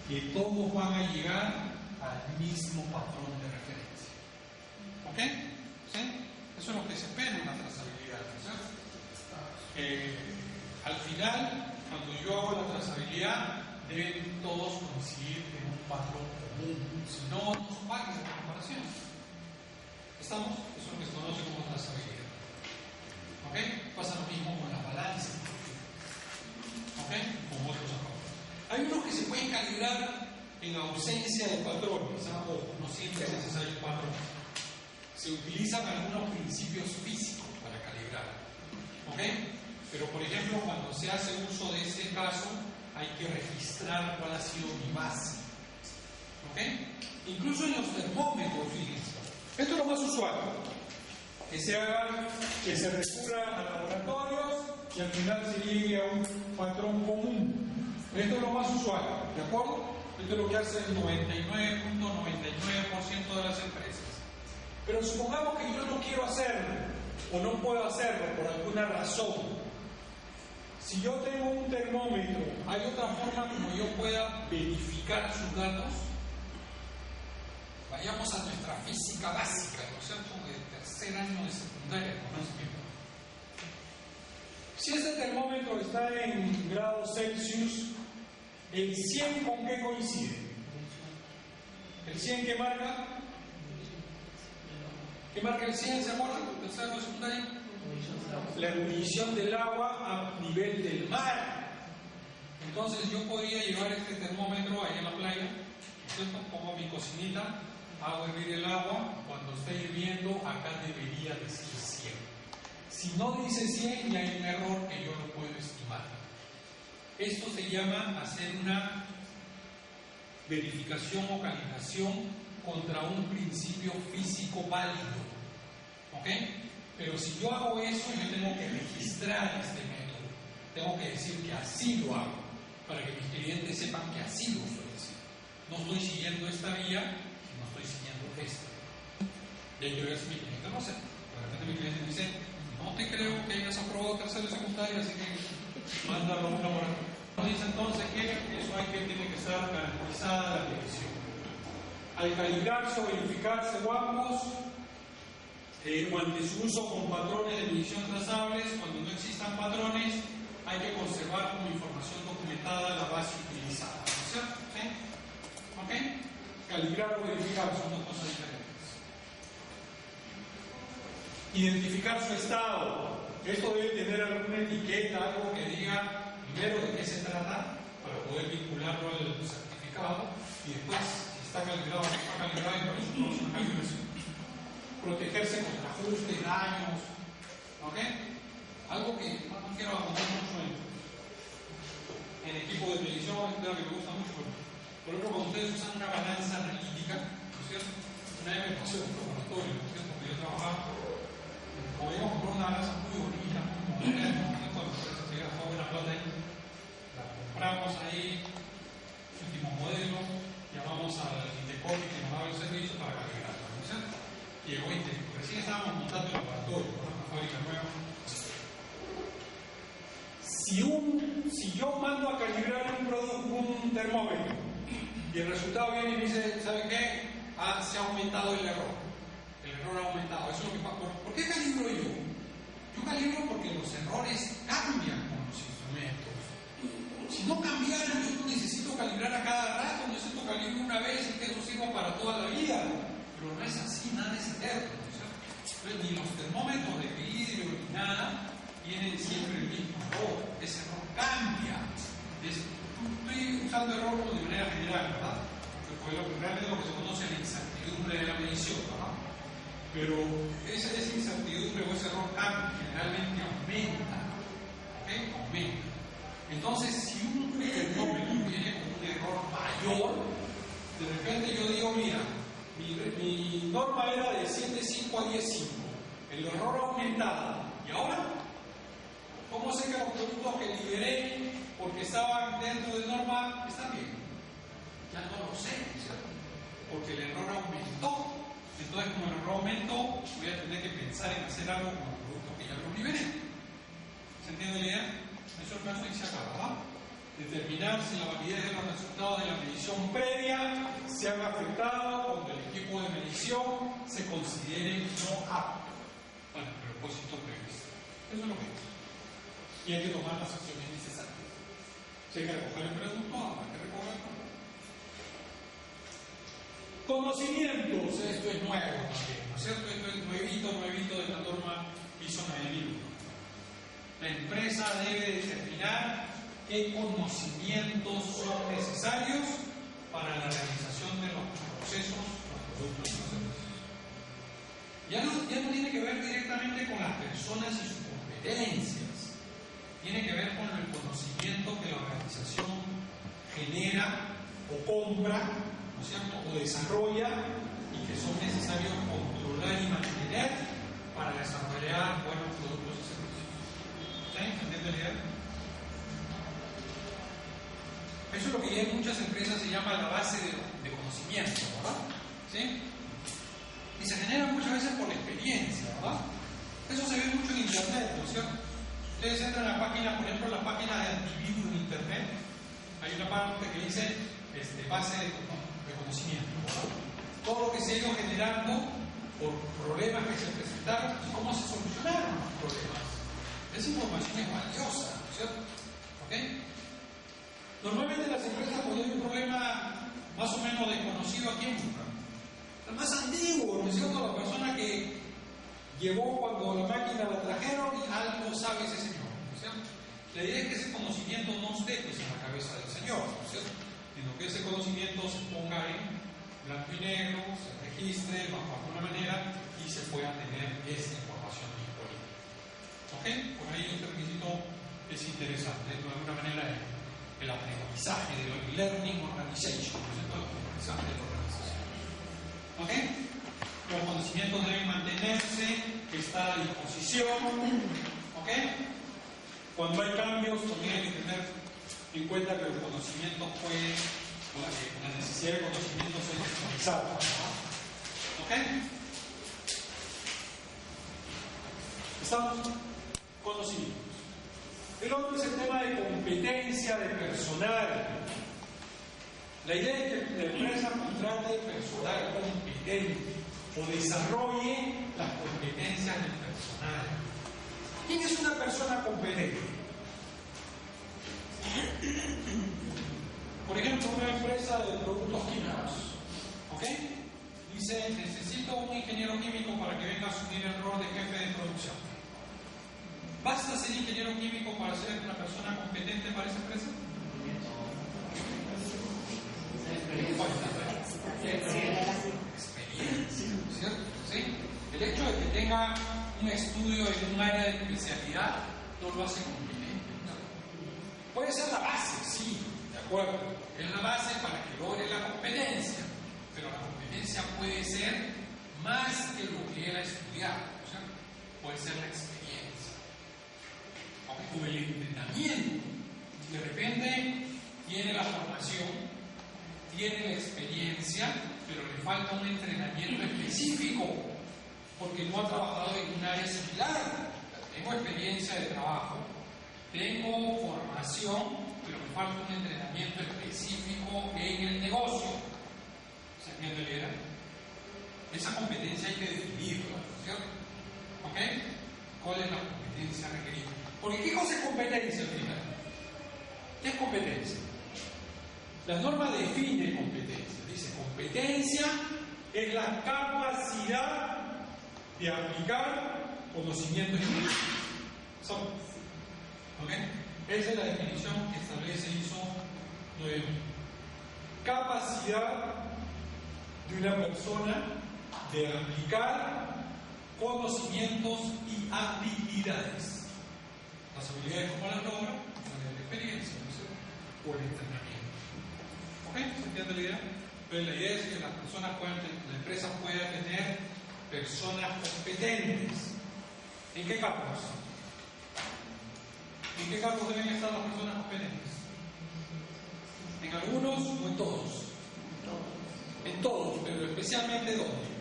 Que todos van a llegar al mismo patrón de referencia. ¿Ok? ¿Sí? Eso es lo que se espera en la trazabilidad, ¿no es cierto? Al final, cuando yo hago la trazabilidad, deben todos coincidir en un patrón común, si no, no son válidas las comparaciones. ¿Estamos? Eso es lo que se conoce como trazabilidad. ¿Ok? Pasa lo mismo con la balanza. ¿Ok? Con otros aspectos. Hay unos que se pueden calibrar en ausencia de patrones, ojo, no siempre es necesario patrón. Se utilizan algunos principios físicos para calibrar, ¿ok? Pero por ejemplo, cuando se hace uso de ese caso, hay que registrar cuál ha sido mi base, ¿ok? Incluso en los termómetros, fíjense. Esto es lo más usual, que se haga, que se recurra a laboratorios y al final se llegue a un patrón común. Esto es lo más usual, ¿de acuerdo? Esto es lo que hace el 99.99% de las empresas. Pero supongamos que yo no quiero hacerlo o no puedo hacerlo por alguna razón. Si yo tengo un termómetro, ¿hay otra forma como yo pueda verificar sus datos? Vayamos a nuestra física básica, ¿no es cierto?, de tercer año de secundaria, conocimiento. Si ese termómetro está en grados Celsius, ¿el 100 con qué coincide? ¿El 100 qué marca? ¿Qué marca el 100? ¿Se acuerdan? ¿Tercer año de secundaria? La ebullición del agua a nivel del mar. Entonces yo podría llevar este termómetro ahí en la playa, ¿cierto? Pongo mi cocinita, hago hervir el agua, cuando esté hirviendo acá debería decir 100. Si no dice 100 ya hay un error que yo no puedo estimar. Esto se llama hacer una verificación o calibración contra un principio físico válido, ¿ok? Pero si yo hago eso, yo tengo que registrar este método, tengo que decir que así lo hago, para que mis clientes sepan que así lo estoy haciendo. No estoy siguiendo esta vía, no estoy siguiendo esta. Y hay que ver si mi cliente no sé. De repente mi cliente me dice, no te creo que hayas aprobado tercero y secundaria, así que mándalo a un laboratorio. Dice entonces que eso tiene que estar garantizada la medición. Al calibrarse o verificarse o ambos, o ante su uso con patrones de medición trazables, cuando no existan patrones, hay que conservar como información documentada la base utilizada, ¿no es cierto? ¿Sí? ¿Ok? Calibrar o verificar son dos cosas diferentes. Identificar su estado. Esto debe tener alguna etiqueta, algo que diga primero de qué se trata, para poder vincularlo al certificado, y después, si está calibrado o no está calibrado, entonces una calibración. Protegerse contra ajustes, daños, ¿ok? Algo que no quiero abundar mucho en equipo de medición, creo que me gusta mucho. Por ejemplo, cuando ustedes usan una balanza analítica, ¿no es cierto? Una vez me pasó en un laboratorio, ¿no es cierto? Porque yo trabajaba, podíamos comprar una balanza muy bonita, muy moderna, ¿no es cierto? Se gastó buena plata ahí. La compramos ahí, último modelo, llamamos al Indecom que nos daba el servicio para calibrarla, ¿no es cierto? Llegó recién estábamos montando el laboratorio, una fábrica nueva. Si yo mando a calibrar un termómetro y el resultado viene y me dice, ¿sabe qué? Se ha aumentado el error. El error ha aumentado. Eso es lo que pasa. ¿Por qué calibro yo? Yo calibro porque los errores cambian con los instrumentos. Si no cambiaran, yo no necesito calibrar a cada rato, necesito calibrar una vez y que eso sirva para toda la vida. Pero no es así, nada es eterno, ¿no es cierto? Entonces, ni los termómetros de vidrio ni nada tienen siempre el mismo error. Ese error cambia. Estoy usando error de manera general, ¿verdad? Porque realmente lo que se conoce es la incertidumbre de la medición, ¿verdad? Pero esa incertidumbre o ese error cambia, generalmente aumenta, ¿ok? Aumenta. Entonces, si un termómetro viene con un error mayor, de repente yo digo, mira, mi norma era de 7.5 a 10.5, el error ha aumentado, ¿y ahora? ¿Cómo sé que los productos que liberé porque estaban dentro de norma están bien? Ya no lo sé, ¿cierto? Porque el error aumentó. Entonces, como el error aumentó, voy a tener que pensar en hacer algo con los productos que ya los liberé. ¿Se entiende la idea? Eso es el caso y se acaba, ¿verdad? Determinar si la validez de los resultados de la medición previa se han afectado cuando el equipo de medición se considere no apto para el propósito previsto. Eso es lo que es. Y hay que tomar las acciones necesarias. Si hay que recoger el producto, hay que recogerlo. Conocimientos, esto es nuevo también, ¿no es cierto? Esto es nuevito de la norma ISO 9001. La empresa debe determinar qué conocimientos son necesarios para la realización de los procesos, los productos y los servicios. Ya no tiene que ver directamente con las personas y sus competencias, tiene que ver con el conocimiento que la organización genera o compra, ¿no es cierto?, o desarrolla, y que son necesarios controlar y mantener para desarrollar buenos productos y servicios. ¿Sí? ¿Entiende la idea? Eso es lo que ya en muchas empresas se llama la base de conocimiento, ¿verdad? ¿Sí? Y se genera muchas veces por la experiencia, ¿verdad? Eso se ve mucho en Internet, ¿no es cierto? Ustedes entran a la página, por ejemplo, la página de antivirus en Internet, hay una parte que dice base de conocimiento, ¿verdad? Todo lo que se ha ido generando por problemas que se presentaron y cómo se solucionaron los problemas. Esa información es valiosa, ¿no es cierto? ¿Ok? Normalmente las empresas, cuando hay un problema más o menos desconocido, ¿a quién buscan? El más antiguo, ¿no es cierto? La persona que llegó cuando la máquina la trajeron y algo sabe ese señor, ¿no es cierto? La idea es que ese conocimiento no esté pues en la cabeza del señor, ¿no es cierto? Sino que ese conocimiento se ponga en blanco y negro, se registre bajo alguna manera y se pueda tener esta información disponible. ¿Ok? Por ahí este requisito es interesante, de alguna manera el aprendizaje del learning organization, ¿no es cierto? El aprendizaje de la organización. ¿Ok? Los conocimientos deben mantenerse, estar a disposición. ¿Ok? Cuando hay cambios, también hay que tener en cuenta que los conocimientos pueden, la necesidad de conocimientos es actualizada. ¿Ok? Estamos conocidos. El otro es el tema de competencia de personal. La idea es que la empresa contrate personal competente o desarrolle las competencias del personal. ¿Quién es una persona competente? Por ejemplo, una empresa de productos químicos, ¿ok? Dice, necesito un ingeniero químico para que venga a asumir el rol de jefe de producción. ¿Basta ser ingeniero químico para ser una persona competente para esa empresa? Experiencia, ¿cierto? ¿Sí? El hecho de que tenga un estudio en un área de especialidad no lo hace competente. Puede ser la base, sí, de acuerdo. Es la base para que logre la competencia, pero la competencia puede ser más que lo que él ha estudiado, ¿cierto? Puede ser la experiencia o el entrenamiento. De repente tiene la formación, tiene la experiencia, pero le falta un entrenamiento específico porque no ha trabajado en un área similar. Tengo experiencia de trabajo, tengo formación, pero me falta un entrenamiento específico en el negocio. ¿Se entiende la idea? Esa competencia hay que definirla, ¿cierto? ¿Ok? ¿Cuál es la competencia requerida? Porque ¿qué cosa es competencia al final? ¿Qué es competencia? La norma define competencia. Dice, competencia es la capacidad de aplicar conocimientos específicos. ¿Ok? Esa es la definición que establece ISO 9000. Capacidad de una persona de aplicar conocimientos y habilidades. Las habilidades como las logra, la experiencia, ¿no? O el entrenamiento. ¿Ok? ¿Se entiende la idea? Entonces la idea es que las personas la empresa pueda tener personas competentes. ¿En qué campos? ¿En qué campos deben estar las personas competentes? ¿En algunos o en todos? En todos, pero especialmente ¿dónde?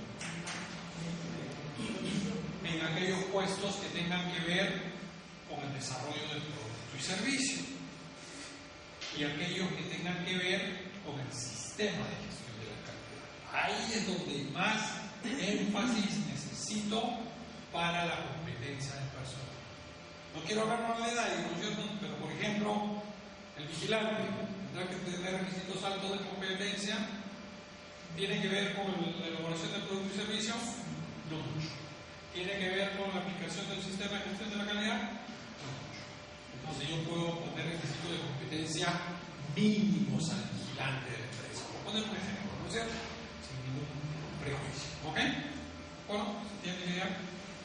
En aquellos puestos que tengan que ver con el desarrollo del producto y servicio y aquellos que tengan que ver con el sistema de gestión de la calidad. Ahí es donde más énfasis necesito para la competencia del personal. No quiero hablar más de edad, ¿no es cierto? Pero por ejemplo, el vigilante tendrá que tener requisitos altos de competencia. ¿Tiene que ver con la elaboración del producto y servicio? No mucho. ¿Tiene que ver con la aplicación del sistema de gestión de la calidad? No mucho. Entonces yo puedo poner requisitos de competencia mínimos al vigilante de la empresa. Voy a poner un ejemplo, ¿no es cierto? Sin ningún prejuicio. ¿Ok? Bueno, ¿se entiende la idea?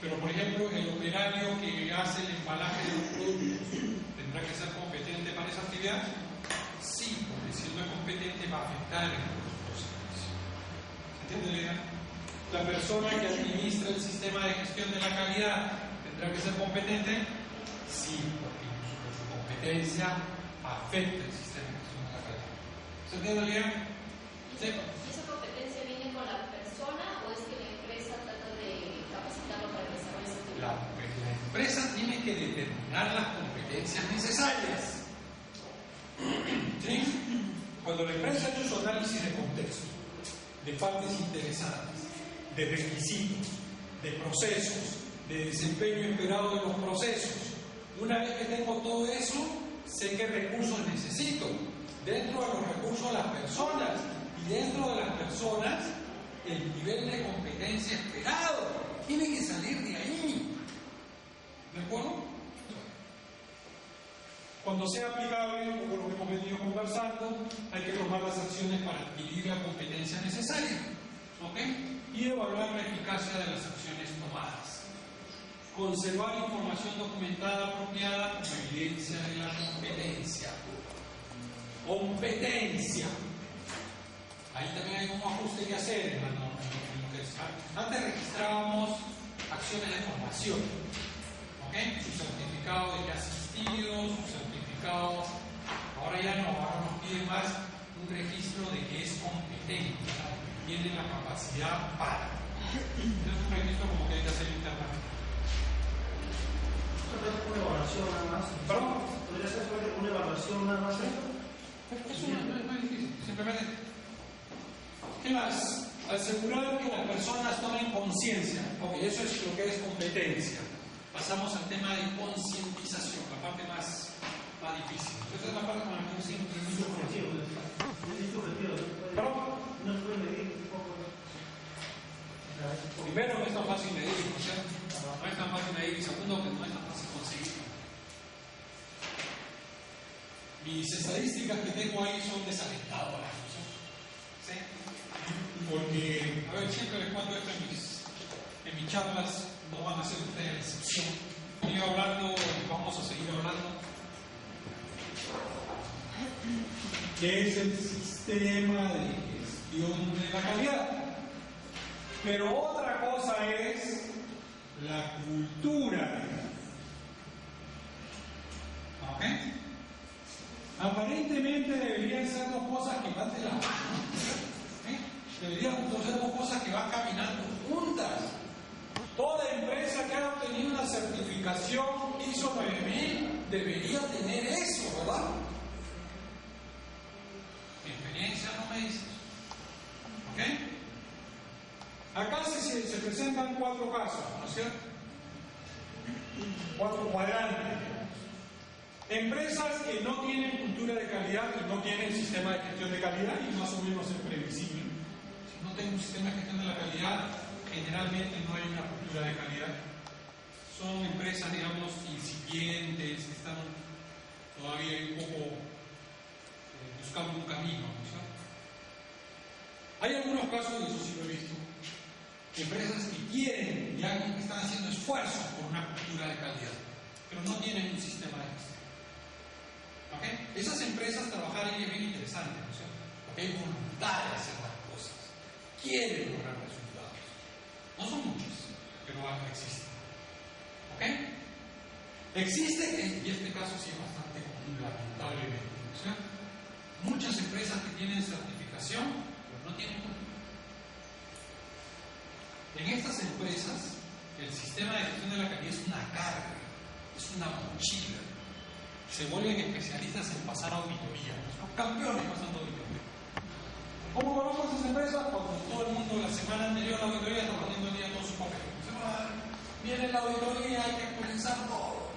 Pero por ejemplo, el operario que hace el embalaje de los productos tendrá que ser competente para esa actividad. Sí, porque si no es competente va a afectar el producto o servicio. ¿Se entiende la idea? La persona que administra el sistema de gestión de la calidad tendrá que ser competente. Sí, porque su competencia afecta el sistema de gestión de la calidad. ¿Se entiende la idea? Sí. ¿Y esa competencia viene con la persona o es que la empresa trata de capacitarlo para desarrollar esa actividad? La empresa tiene que determinar las competencias necesarias. ¿Sí? Cuando la empresa ha hecho su análisis de contexto, de partes interesadas, de requisitos, de procesos, de desempeño esperado de los procesos, una vez que tengo todo eso, sé qué recursos necesito. Dentro de los recursos las personas, y dentro de las personas el nivel de competencia esperado tiene que salir de ahí. ¿De acuerdo? Cuando sea aplicable, como lo que hemos venido conversando, hay que tomar las acciones para adquirir la competencia necesaria, ¿ok? Y evaluar la eficacia de las acciones tomadas. Conservar información documentada apropiada como evidencia de la competencia. Competencia. Ahí también hay un ajuste que hacer en lo que es. Antes registrábamos acciones de formación, ¿ok? Su certificado de que ha asistido, su certificado. Ahora ya no, ahora nos pide más un registro de que es competente, tiene la capacidad para. Es un registro como que hay que hacer internamente. Una evaluación nada más. ¿Perdón? ¿Podría ser una evaluación nada más? Eso no es difícil, simplemente ¿qué más? Asegurar que las personas tomen conciencia. Ok, eso es lo que es competencia. Pasamos al tema de concientización, la parte más difícil. Esta es la parte más difícil. ¿Perdón? No se puede medir un poco. Primero, no es tan fácil medir, ¿no es cierto? No es tan fácil medir, y segundo, que no es tan fácil conseguir. Mis estadísticas que tengo ahí son desalentadoras, ¿no es cierto? ¿Sí? Porque, a ver, siempre les cuento esto en mis charlas, no van a ser ustedes la excepción. Sigo hablando, vamos a seguir hablando. ¿Qué es el sistema de gestión de la calidad? Pero otra cosa es la cultura. ¿Ok? Aparentemente deberían ser dos cosas que van de la mano. Deberían ser dos cosas que van caminando juntas. Toda empresa que ha obtenido una certificación ISO 9000 debería tener eso, ¿verdad? Mi experiencia no me dice. ¿Ok? Acá se presentan 4 casos, ¿no es cierto? 4 cuadrantes. Empresas que no tienen cultura de calidad y no tienen sistema de gestión de calidad, y más o menos es previsible. Si no tengo un sistema de gestión de la calidad, generalmente no hay una cultura de calidad. Son empresas, digamos, incipientes, que están todavía un poco buscando un camino, ¿no es cierto? Hay algunos casos, y eso sí lo he visto, empresas que quieren, ya que están haciendo esfuerzos por una cultura de calidad, pero no tienen un sistema de gestión. ¿Okay? Esas empresas trabajar ahí es bien interesante, ¿no es cierto? Porque hay voluntad de hacer las cosas, quieren lograr resultados. No son muchos, pero existen. ¿Ok? Existe, y este caso sí es bastante común, lamentablemente, ¿no es cierto? Muchas empresas que tienen certificación, pero no tienen cultura. En estas empresas, el sistema de gestión de la calidad es una carga, es una mochila. Se vuelven especialistas en pasar auditoría. Son campeones pasando auditoría. ¿Cómo conozco esas empresas? Cuando todo el mundo la semana anterior a la auditoría está poniendo el día todo su papel. Viene la auditoría, hay que actualizar todo.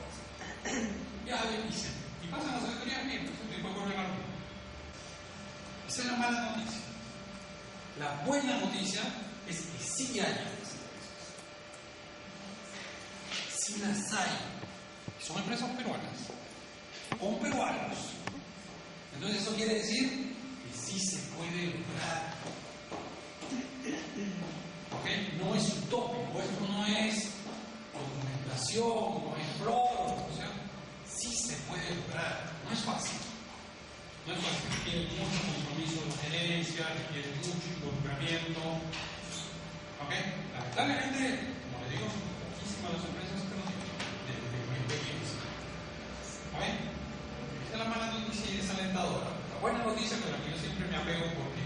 Ya le dicen. Y pasan las auditorías bien, después vuelven a la misma. Esa es la mala noticia. La buena noticia es que sí hay empresas. Sí las hay. Son empresas peruanas. con peruanos. Entonces eso quiere decir que sí se puede lograr. ¿Okay? No es utópico, esto no es documentación, no es flor, o sea, sí se puede lograr. No es fácil. No es fácil, requiere mucho compromiso de la gerencia, requiere mucho involucramiento. ¿Ok? Lamentablemente, como le digo, son poquísimas las empresas que lo tienen, de muy pequeñas. ¿Ok? Esta es la mala noticia y desalentadora. La buena noticia con la que yo siempre me apego porque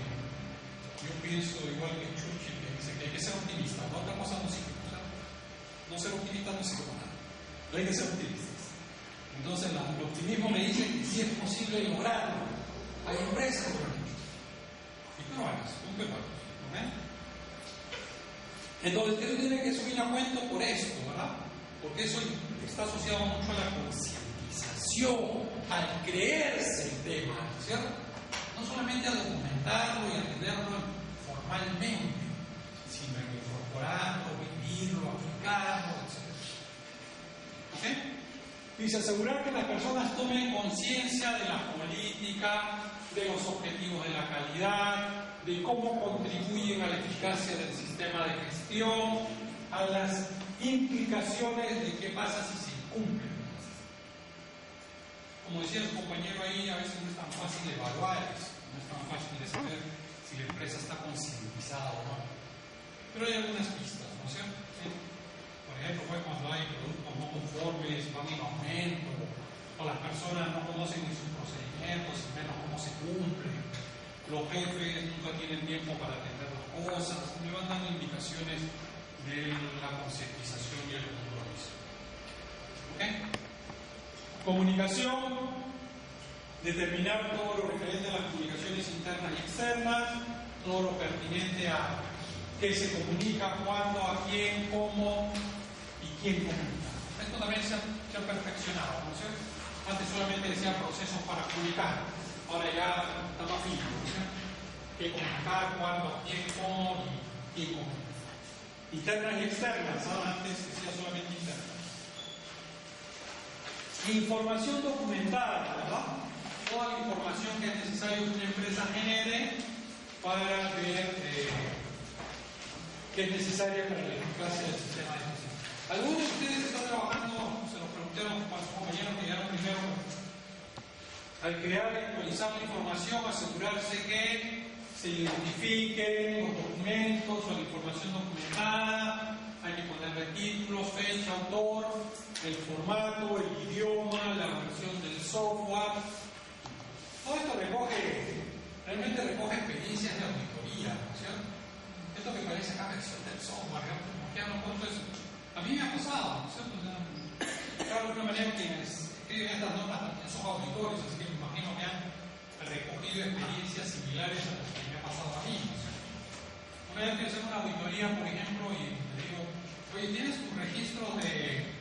yo pienso igual que Churchill, que dice que hay que ser optimista, no otra cosa no sirve. O sea, no ser optimista no sirve para nada. No hay que ser optimistas. Entonces el optimismo me dice que sí es posible lograrlo. Hay empresas que lo han hecho. Y peruanas, un peruanos. ¿Ok? Entonces esto tiene que subir a cuento por esto, ¿verdad? Porque eso está asociado mucho a la concientización, al creerse el tema, ¿cierto? No solamente a documentarlo y a tenerlo formalmente, sino a incorporarlo, vivirlo, aplicarlo, etc. ¿Ok? Dice, asegurar que las personas tomen conciencia de la política, de los objetivos de la calidad, de cómo contribuyen a la eficacia del sistema de gestión, a las implicaciones de qué pasa si se incumplen. Como decía su compañero ahí, a veces no es tan fácil de evaluar eso, no es tan fácil de saber si la empresa está concientizada o no. Pero hay algunas pistas, ¿no es cierto? ¿Sí? Por ejemplo, cuando hay productos no conformes, van en aumento, o las personas no conocen ni sus procedimientos, y menos cómo se cumplen. Los jefes nunca tienen tiempo para atender las cosas, me van dando indicaciones de la concientización y el compromiso. ¿Ok? Comunicación, determinar todo lo referente a las comunicaciones internas y externas, todo lo pertinente a qué se comunica, cuándo, a quién, cómo y quién comunica. Esto también se ha perfeccionado, ¿no es cierto? Antes solamente decía procesos para comunicar, ahora ya está más fino, ¿no es cierto? Qué comunicar, cuándo, a quién, cómo y quién comunica. Internas y externas, antes decía solamente internas. Información documentada, ¿verdad? Toda la información que es necesario que una empresa genere para ver que es necesaria para la eficacia del sistema de gestión. Algunos de ustedes están trabajando, se lo preguntaron a sus compañeros que llegaron primero, al crear y actualizar la información, asegurarse que se identifiquen los documentos o la información documentada, hay que ponerle títulos, fecha, autor, el formato, el idioma, la versión del software. Todo esto realmente recoge experiencias de auditoría, ¿no es cierto? Esto que parece acá versión del software, ¿no? ¿Por qué no cuento eso? A mí me ha pasado, ¿no es cierto? Claro, de alguna manera quienes escriben estas normas también son auditores, así que me imagino que han recogido experiencias similares a las que me ha pasado a mí, ¿no es cierto? Una vez que hacer una auditoría, por ejemplo, y le digo, oye, ¿tienes tu registro de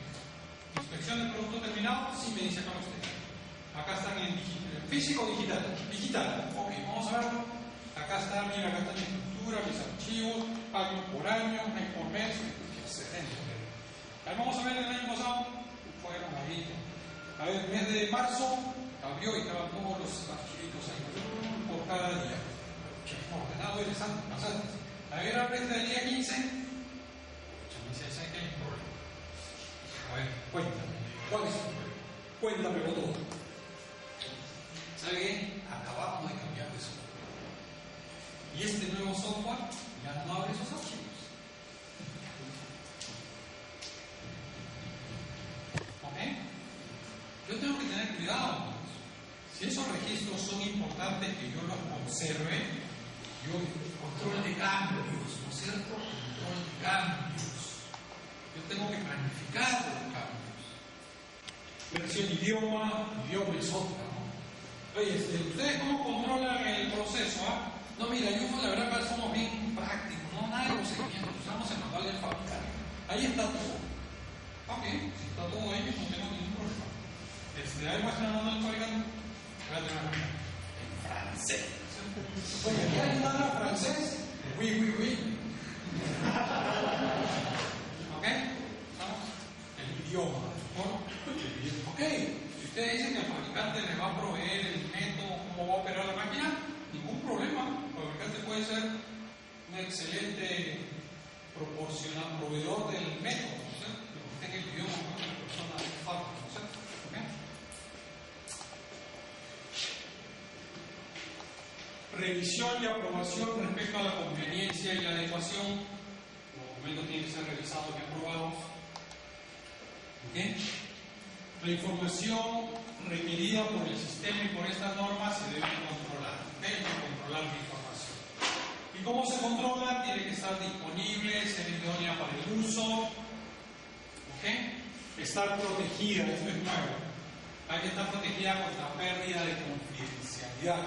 inspección del producto terminado? Sí, me dice acá usted. Acá están en digital, físico o digital. Digital. Ok, vamos a verlo. Acá está, mira, acá está mi estructura, mis archivos, año por año, mes por mes. Excelente. Ahí vamos a ver el año pasado. Fueron ahí. A ver, el mes de marzo abrió y estaban todos los archivitos ahí por cada día. Qué ordenado eres, pasaste. A ver, abre el día 15. Me dice, ¿sabes qué hay un problema? A ver, cuéntame. ¿Cuál es el problema? Cuéntamelo todo. ¿Sabe qué? Acabamos de cambiar de software. Y este nuevo software ya no abre esos archivos. ¿Ok? Yo tengo que tener cuidado con eso. Si esos registros son importantes que yo los conserve, yo control de cambios, ¿no es cierto? Control de cambios. Yo tengo que planificar los cambios. Versión idioma es otra, ¿no? Oye, ¿ustedes cómo controlan el proceso? No, mira, yo la verdad somos bien prácticos, no nada de procedimientos, usamos el manual del fabricante. Ahí está todo. Ok, si está todo ahí, no tengo ningún problema. Ahí muestran el manual del fabricante. En francés. Oye, ¿ya alguien habla francés? Oui. ¿Ok? ¿Vamos? El idioma. ¿No? Ok, si ustedes dicen que el fabricante un excelente proveedor del método, ¿no es cierto? Que usted que el idioma con una persona fácil, ¿no es cierto? ¿Okay? Revisión y aprobación respecto a la conveniencia y la adecuación. Los documentos tienen que ser revisados y aprobados. ¿Okay? La información requerida por el sistema y por estas normas se debe controlar. Deben controlar la información. ¿Y cómo se controla? Tiene que estar disponible, ser idónea para el uso. ¿Okay? Estar protegida, esto es nuevo. Hay que estar protegida contra pérdida de confidencialidad.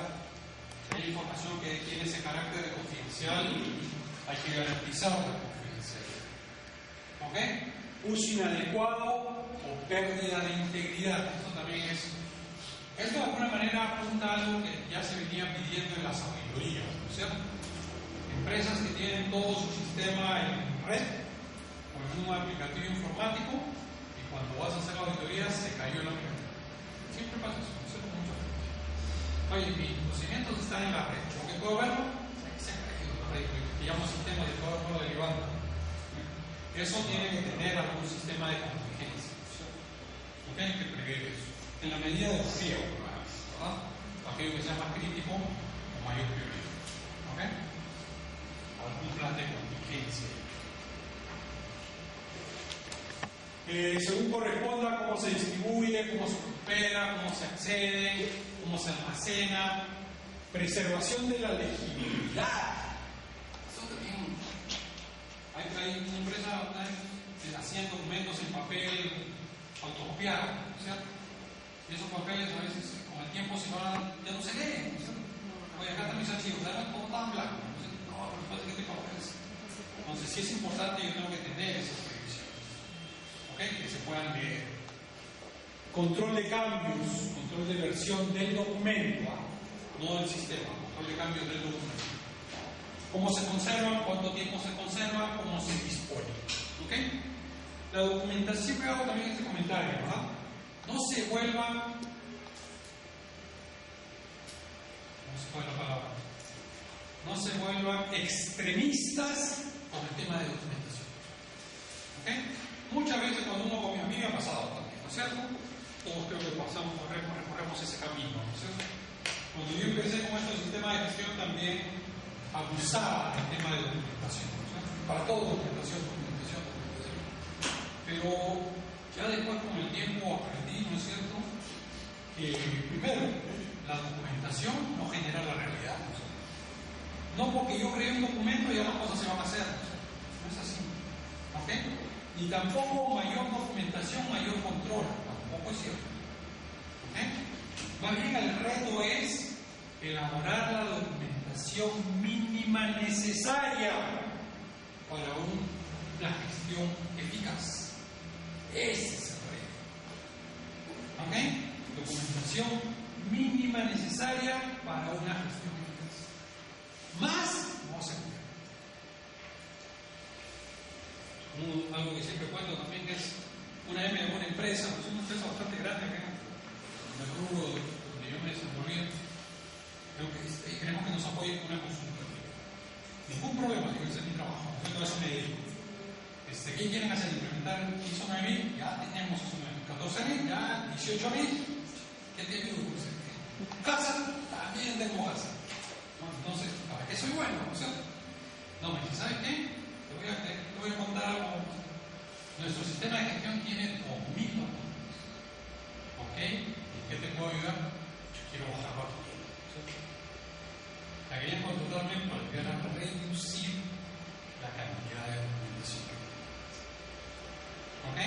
Hay información que tiene ese carácter de confidencial, hay que garantizar la confidencialidad. ¿Ok? Uso inadecuado o pérdida de integridad. Esto también es. Esto de alguna manera apunta a algo que ya se venía pidiendo en las auditorías, ¿no es cierto? Empresas que tienen todo su sistema en red o en un aplicativo informático y cuando vas a hacer la auditoría se cayó la red. Siempre pasa eso, ¿no es cierto? Muchas veces. Oye, mis procedimientos están en la red. ¿Yo que puedo verlo? Se ha caído la red, que llamo sistema de todo el mundo derivado. Eso tiene que tener algún sistema de contingencia. No tienen que prever eso. En la medida del riesgo, ¿verdad? Aquello que sea más crítico o mayor prioridad. ¿Ok? Algún plan de contingencia. Según corresponda, cómo se distribuye, cómo se recupera, cómo se accede, cómo se almacena, preservación de la legibilidad. Eso también. Hay una empresa que hacían documentos en papel autocopiado, ¿cierto? Y esos papeles a veces con el tiempo se van, ya no se leen, ¿cierto? Oye, acá están mis archivos, ¿sabes cómo están blancos? No, pero después de qué tipo de papeles. Entonces, sí es importante, yo tengo que tener esas previsiones. ¿Ok? Que se puedan leer. Control de cambios, control de versión del documento, no del sistema, control de cambios del documento. ¿Cómo se conservan? ¿Cuánto tiempo se conserva? ¿Cómo se dispone? ¿Ok? La documentación, siempre hago también este comentario, ¿verdad? No se vuelvan, no se puede la palabra, no se vuelvan extremistas con el tema de documentación. ¿Ok? Muchas veces cuando uno come, a mí me ha pasado también, ¿no es cierto? Todos creo que pasamos, recorremos ese camino, ¿no es cierto? Cuando yo empecé con este sistema de gestión también abusaba del tema de documentación, ¿no es cierto? Para todo documentación. Pero ya después con el tiempo aprendí, ¿no es cierto? Que primero, la documentación no genera la realidad, ¿no es cierto? No porque yo creé un documento y ya las cosas se van a hacer, ¿no es cierto? No es así, ¿ok? Ni tampoco mayor documentación, mayor control, tampoco es cierto, ¿ok? Más bien el reto es elaborar la documentación mínima necesaria para una gestión eficaz. Ese es el reto. ¿Ok? Documentación mínima necesaria para una gestión eficaz. Más no se puede. Algo que siempre cuento también es una empresa, pues una empresa bastante grande acá en el rubro donde yo me desenvolví. Queremos que nos apoyen con una consultoría. Ningún problema, digo, ese es mi trabajo. Yo a eso me dedico. ¿Qué quieren hacer? Implementar ISO 9000, ya tenemos ISO 9000, 14000, ya 18000. ¿Qué tiene que casa? También tengo casa. ¿No? Entonces, ¿para qué soy bueno? ¿No es cierto? No, me dice, ¿sabes qué? Te voy a contar algo. Nuestro sistema de gestión tiene 2000 documentos. ¿Ok? ¿Y qué te puedo ayudar? Yo quiero bajarlo a 500. La querían contratarme para reducir la cantidad de documentación. ¿Ok?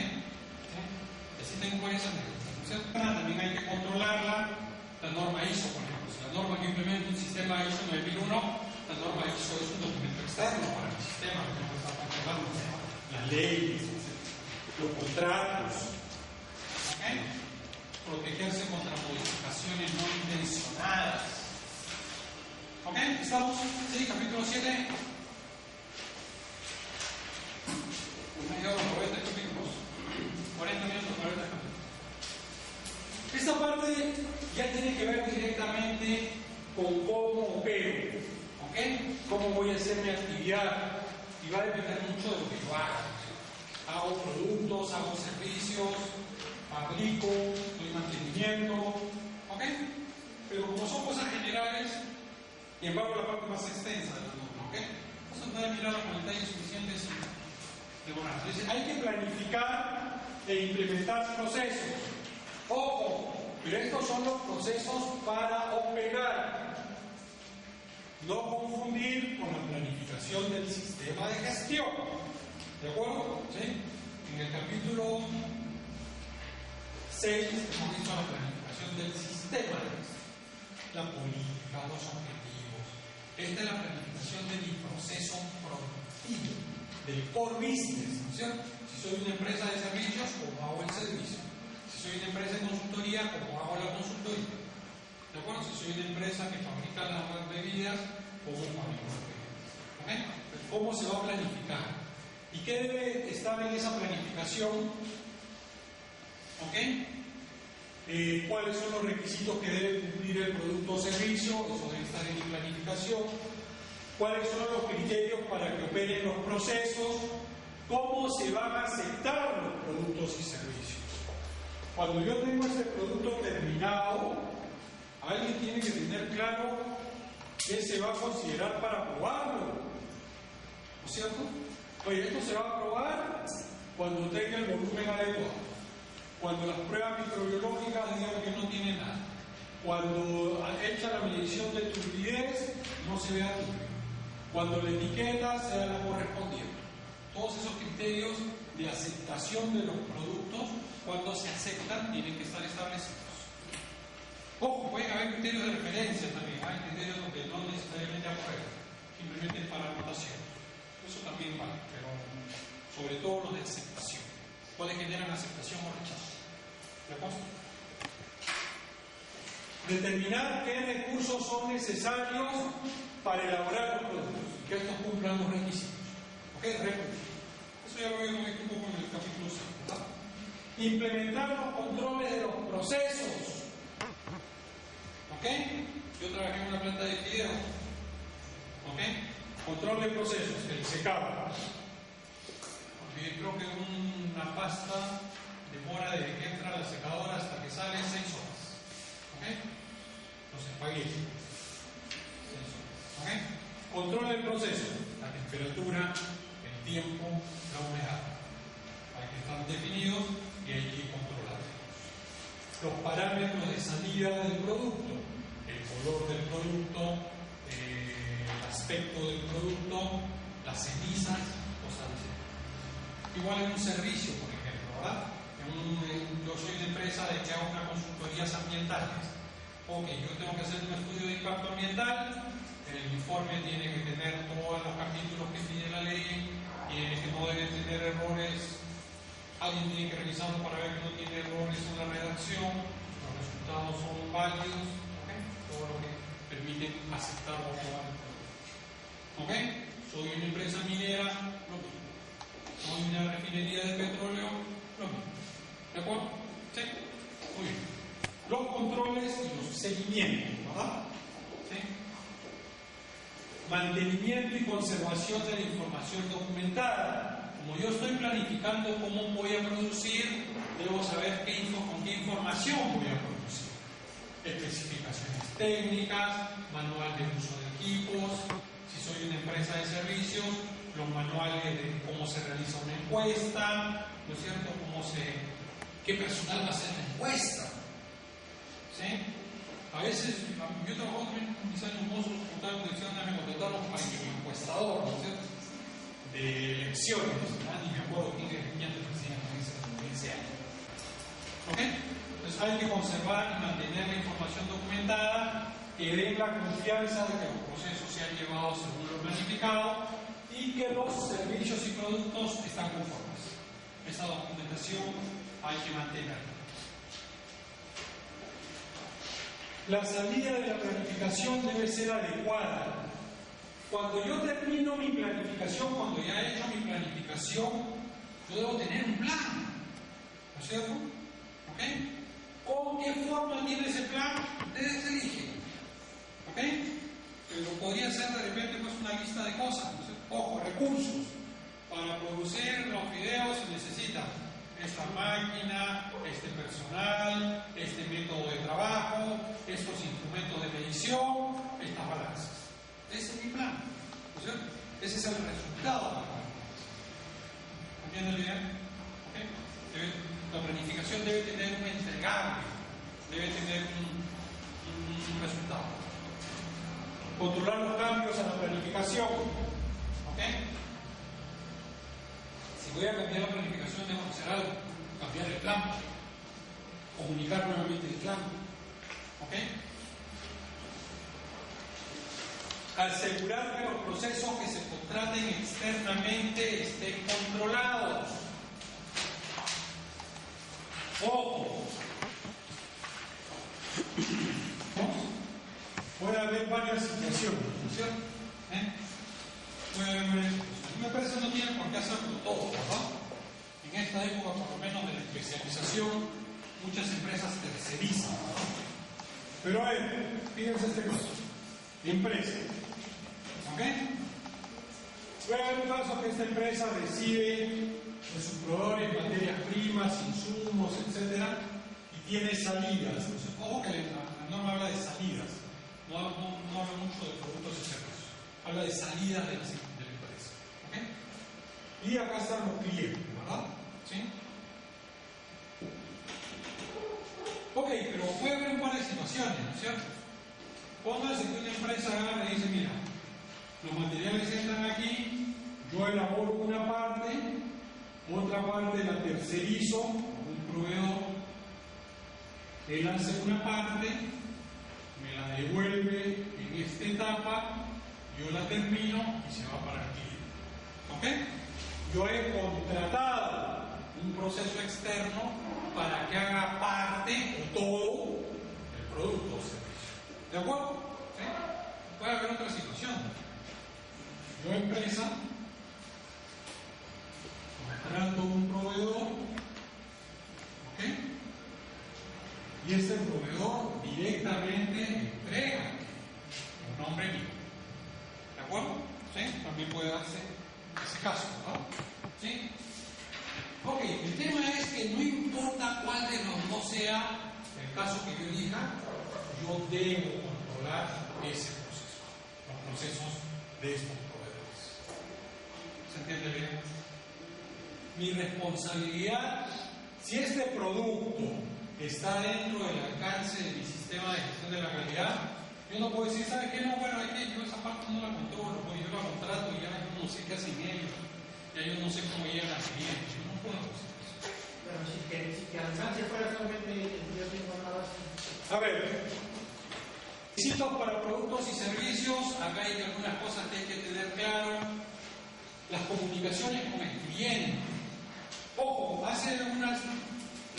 Así tengo varias anécdotas. También hay que controlarla. La norma ISO, por ejemplo. Si la norma que implementa un sistema ISO 9001, la norma ISO es un documento externo para el sistema, que no está controlando las leyes, los contratos. ¿Ok? Protegerse contra modificaciones no intencionadas. ¿Ok? ¿Estamos? Sí, capítulo 7. Media hora, 40 capítulos. 40 minutos, 40 capítulos. Esta parte ya tiene que ver directamente con cómo opero. ¿Ok? ¿Cómo voy a puede ser mi actividad y va a depender mucho de lo que yo haga. Hago productos, hago servicios, fabrico, doy mantenimiento, ¿ok? Pero como son cosas generales, y embargo la parte más extensa de la norma, ¿ok? Entonces pueden mirarla con detalles suficientes y demorar. Entonces hay que planificar e implementar procesos. Ojo, pero estos son los procesos para operar. No confundir con la planificación del sistema de gestión. ¿De acuerdo? ¿Sí? En el capítulo 6 hemos visto la planificación del sistema de gestión. La política, los objetivos. Esta es la planificación de mi proceso productivo, del core business, ¿no es cierto? Si soy una empresa de servicios, ¿cómo hago el servicio? Si soy una empresa de consultoría, ¿cómo hago la consultoría? ¿De acuerdo? Si soy una empresa que fabrica las bebidas, ¿cómo fabrico las bebidas? ¿Ok? ¿Cómo se va a planificar? ¿Y qué debe estar en esa planificación? ¿Ok? ¿Cuáles son los requisitos que debe cumplir el producto o servicio? Eso debe estar en mi planificación. ¿Cuáles son los criterios para que operen los procesos? ¿Cómo se van a aceptar los productos y servicios? Cuando yo tengo ese producto terminado, alguien tiene que tener claro qué se va a considerar para probarlo. ¿No es cierto? Oye, esto se va a probar cuando tenga el volumen adecuado. Cuando las pruebas microbiológicas digan que no tiene nada. Cuando hecha la medición de turbidez, no se vea turbio. Cuando la etiqueta sea la correspondiente. Todos esos criterios de aceptación de los productos, cuando se aceptan, tienen que estar establecidos. Ojo, pueden haber criterios de referencia también. Hay criterios que no necesariamente aprueban, simplemente para anotación. Eso también vale, pero sobre todo los de aceptación. ¿Cuáles generan aceptación o rechazo? ¿De acuerdo? Determinar qué recursos son necesarios para elaborar los productos y que estos cumplan los requisitos. ¿Ok? Recursos. Eso ya lo habíamos visto un poco en el capítulo 5, ¿verdad? Implementar los controles de los procesos. ¿Ok? Yo trabajé en una planta de fideos. ¿Ok? Control de procesos, el secado. Creo que una pasta demora desde que entra a la secadora hasta que sale 6 horas. ¿Ok? Los espaguetis. 6 horas. ¿Ok? Control del proceso. La temperatura, el tiempo, la humedad. Hay que estar definidos y hay que controlarlos. Los parámetros de salida del producto. El color del producto, el aspecto del producto, las cenizas, cosas así. Igual en un servicio, por ejemplo, ¿verdad? Yo soy una empresa de que hago unas consultorías ambientales. Ok, yo tengo que hacer un estudio de impacto ambiental, el informe tiene que tener todos los capítulos que pide la ley, tiene que no debe tener errores, alguien tiene que revisarlo para ver que no tiene errores en la redacción, los resultados son válidos, ¿okay? Todo lo que permite aceptar o aprobar el producto. ¿Ok? Soy una empresa minera, lo mismo. Soy una refinería de petróleo, lo mismo. ¿De acuerdo? ¿Sí? Muy bien. Los controles y los seguimientos, ¿verdad? ¿Sí? Mantenimiento y conservación de la información documentada. Como yo estoy planificando cómo voy a producir, debo saber con qué información voy a producir. Especificaciones técnicas, manual de uso de equipos. Si soy una empresa de servicios, los manuales de cómo se realiza una encuesta, ¿no es cierto? ¿Qué personal va a hacer la encuesta? ¿Sí? A veces, yo trabajo también en mis años mozos, me contrataron para que mi encuestador, ¿no es cierto? De elecciones, ni me acuerdo quién era el presidente en ese año. ¿Ok? Entonces hay que conservar y mantener la información documentada, que den la confianza de que los procesos se han llevado según lo planificado y que los servicios y productos están conformes. Esa documentación hay que mantenerla. La salida de la planificación debe ser adecuada. Cuando yo termino mi planificación, cuando ya he hecho mi planificación, yo debo tener un plan. ¿No es cierto? ¿Ok? ¿Con qué forma tiene ese plan? Ustedes eligen. ¿Ok? pero podría ser de repente pues una lista de cosas. Ojo, recursos. Para producir los videos se necesita esta máquina, este personal, este método de trabajo, estos instrumentos de medición, estas balanzas. Ese es mi plan, ¿no es cierto? Ese es el resultado de la planificación. ¿Entienden la idea? ¿Okay? La planificación debe tener un entregable, debe tener un resultado. Controlar los cambios a la planificación. ¿Ok? Si voy a cambiar la planificación, debo hacer algo, cambiar el plan, comunicar nuevamente el plan. ¿Ok? Asegurar que los procesos que se contraten externamente estén controlados. Ojo. Puede haber varias situaciones, ¿no es cierto? Puede haber varias situaciones. Una empresa no tiene por qué hacerlo todo, ¿verdad? En esta época, por lo menos de la especialización, muchas empresas tercerizan, ¿verdad? Pero a ver, fíjense este caso. Empresa. ¿Ok? Puede haber un caso que esta empresa decide de sus proveedores, materias primas, insumos, etc. Y tiene salidas. Entonces, ojo que la norma habla de salidas. No habla mucho de productos y servicios. Habla de salidas de la empresa. ¿Ok? Y acá están los clientes, ¿verdad? ¿Sí? Ok, pero puede haber un par de situaciones, ¿no es cierto? Pónganse que una empresa agarra y dice, mira, los materiales están aquí, yo elaboro una parte, otra parte la tercerizo, un proveedor, él hace una parte, me la devuelve en esta etapa, yo la termino y se va para el cliente. ¿Ok? Yo he contratado un proceso externo para que haga parte o todo del producto o servicio. ¿De acuerdo? ¿Sí? Puede haber otra situación. Yo, empresa, contrato un proveedor, ¿ok? Y este proveedor directamente entrega un nombre mío. ¿De acuerdo? ¿Sí? También puede darse ese caso, ¿no? ¿Sí? Ok, el tema es que no importa cuál de los dos sea el caso que yo elija, yo debo controlar ese proceso, los procesos de estos proveedores. ¿Se entiende bien? Mi responsabilidad, si este producto está dentro del alcance de mi sistema de gestión de la calidad, yo no puedo decir, ¿sabes qué? No, bueno, es que yo esa parte no la controlo, pues yo la contrato y ya yo no sé qué hacen ellos, ya yo no sé cómo llegan a clientes, yo no puedo hacer eso. Pero si que alcance fuera solamente yo tengo nada así. A ver, requisitos para productos y servicios, acá hay algunas cosas que hay que tener claro. Las comunicaciones con el cliente. Ojo, hace unas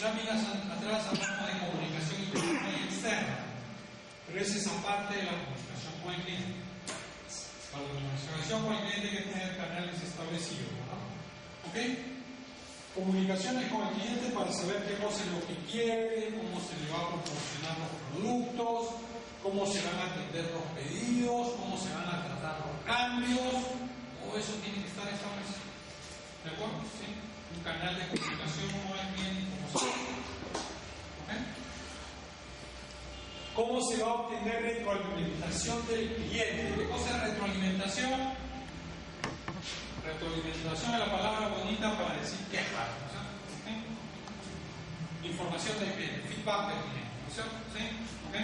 láminas atrás hablamos de comunicación interna y externa, pero es esa parte de la comunicación con el cliente. Para la comunicación con el cliente hay que tener canales establecidos, ¿verdad? ¿Ok? Comunicaciones con el cliente para saber qué cosa es lo que quiere, cómo se le va a proporcionar los productos, cómo se van a atender los pedidos, cómo se van a tratar los cambios, todo eso tiene que estar establecido. ¿De acuerdo? ¿Sí? Un canal de comunicación con el cliente, ¿cómo se va? ¿Ok? ¿Cómo se va a obtener retroalimentación del cliente? ¿Qué cosa es retroalimentación? Retroalimentación es la palabra bonita para decir queja, ¿no es cierto? ¿Okay? Información del cliente, feedback del cliente, ¿no es cierto? ¿Sí? ¿Ok?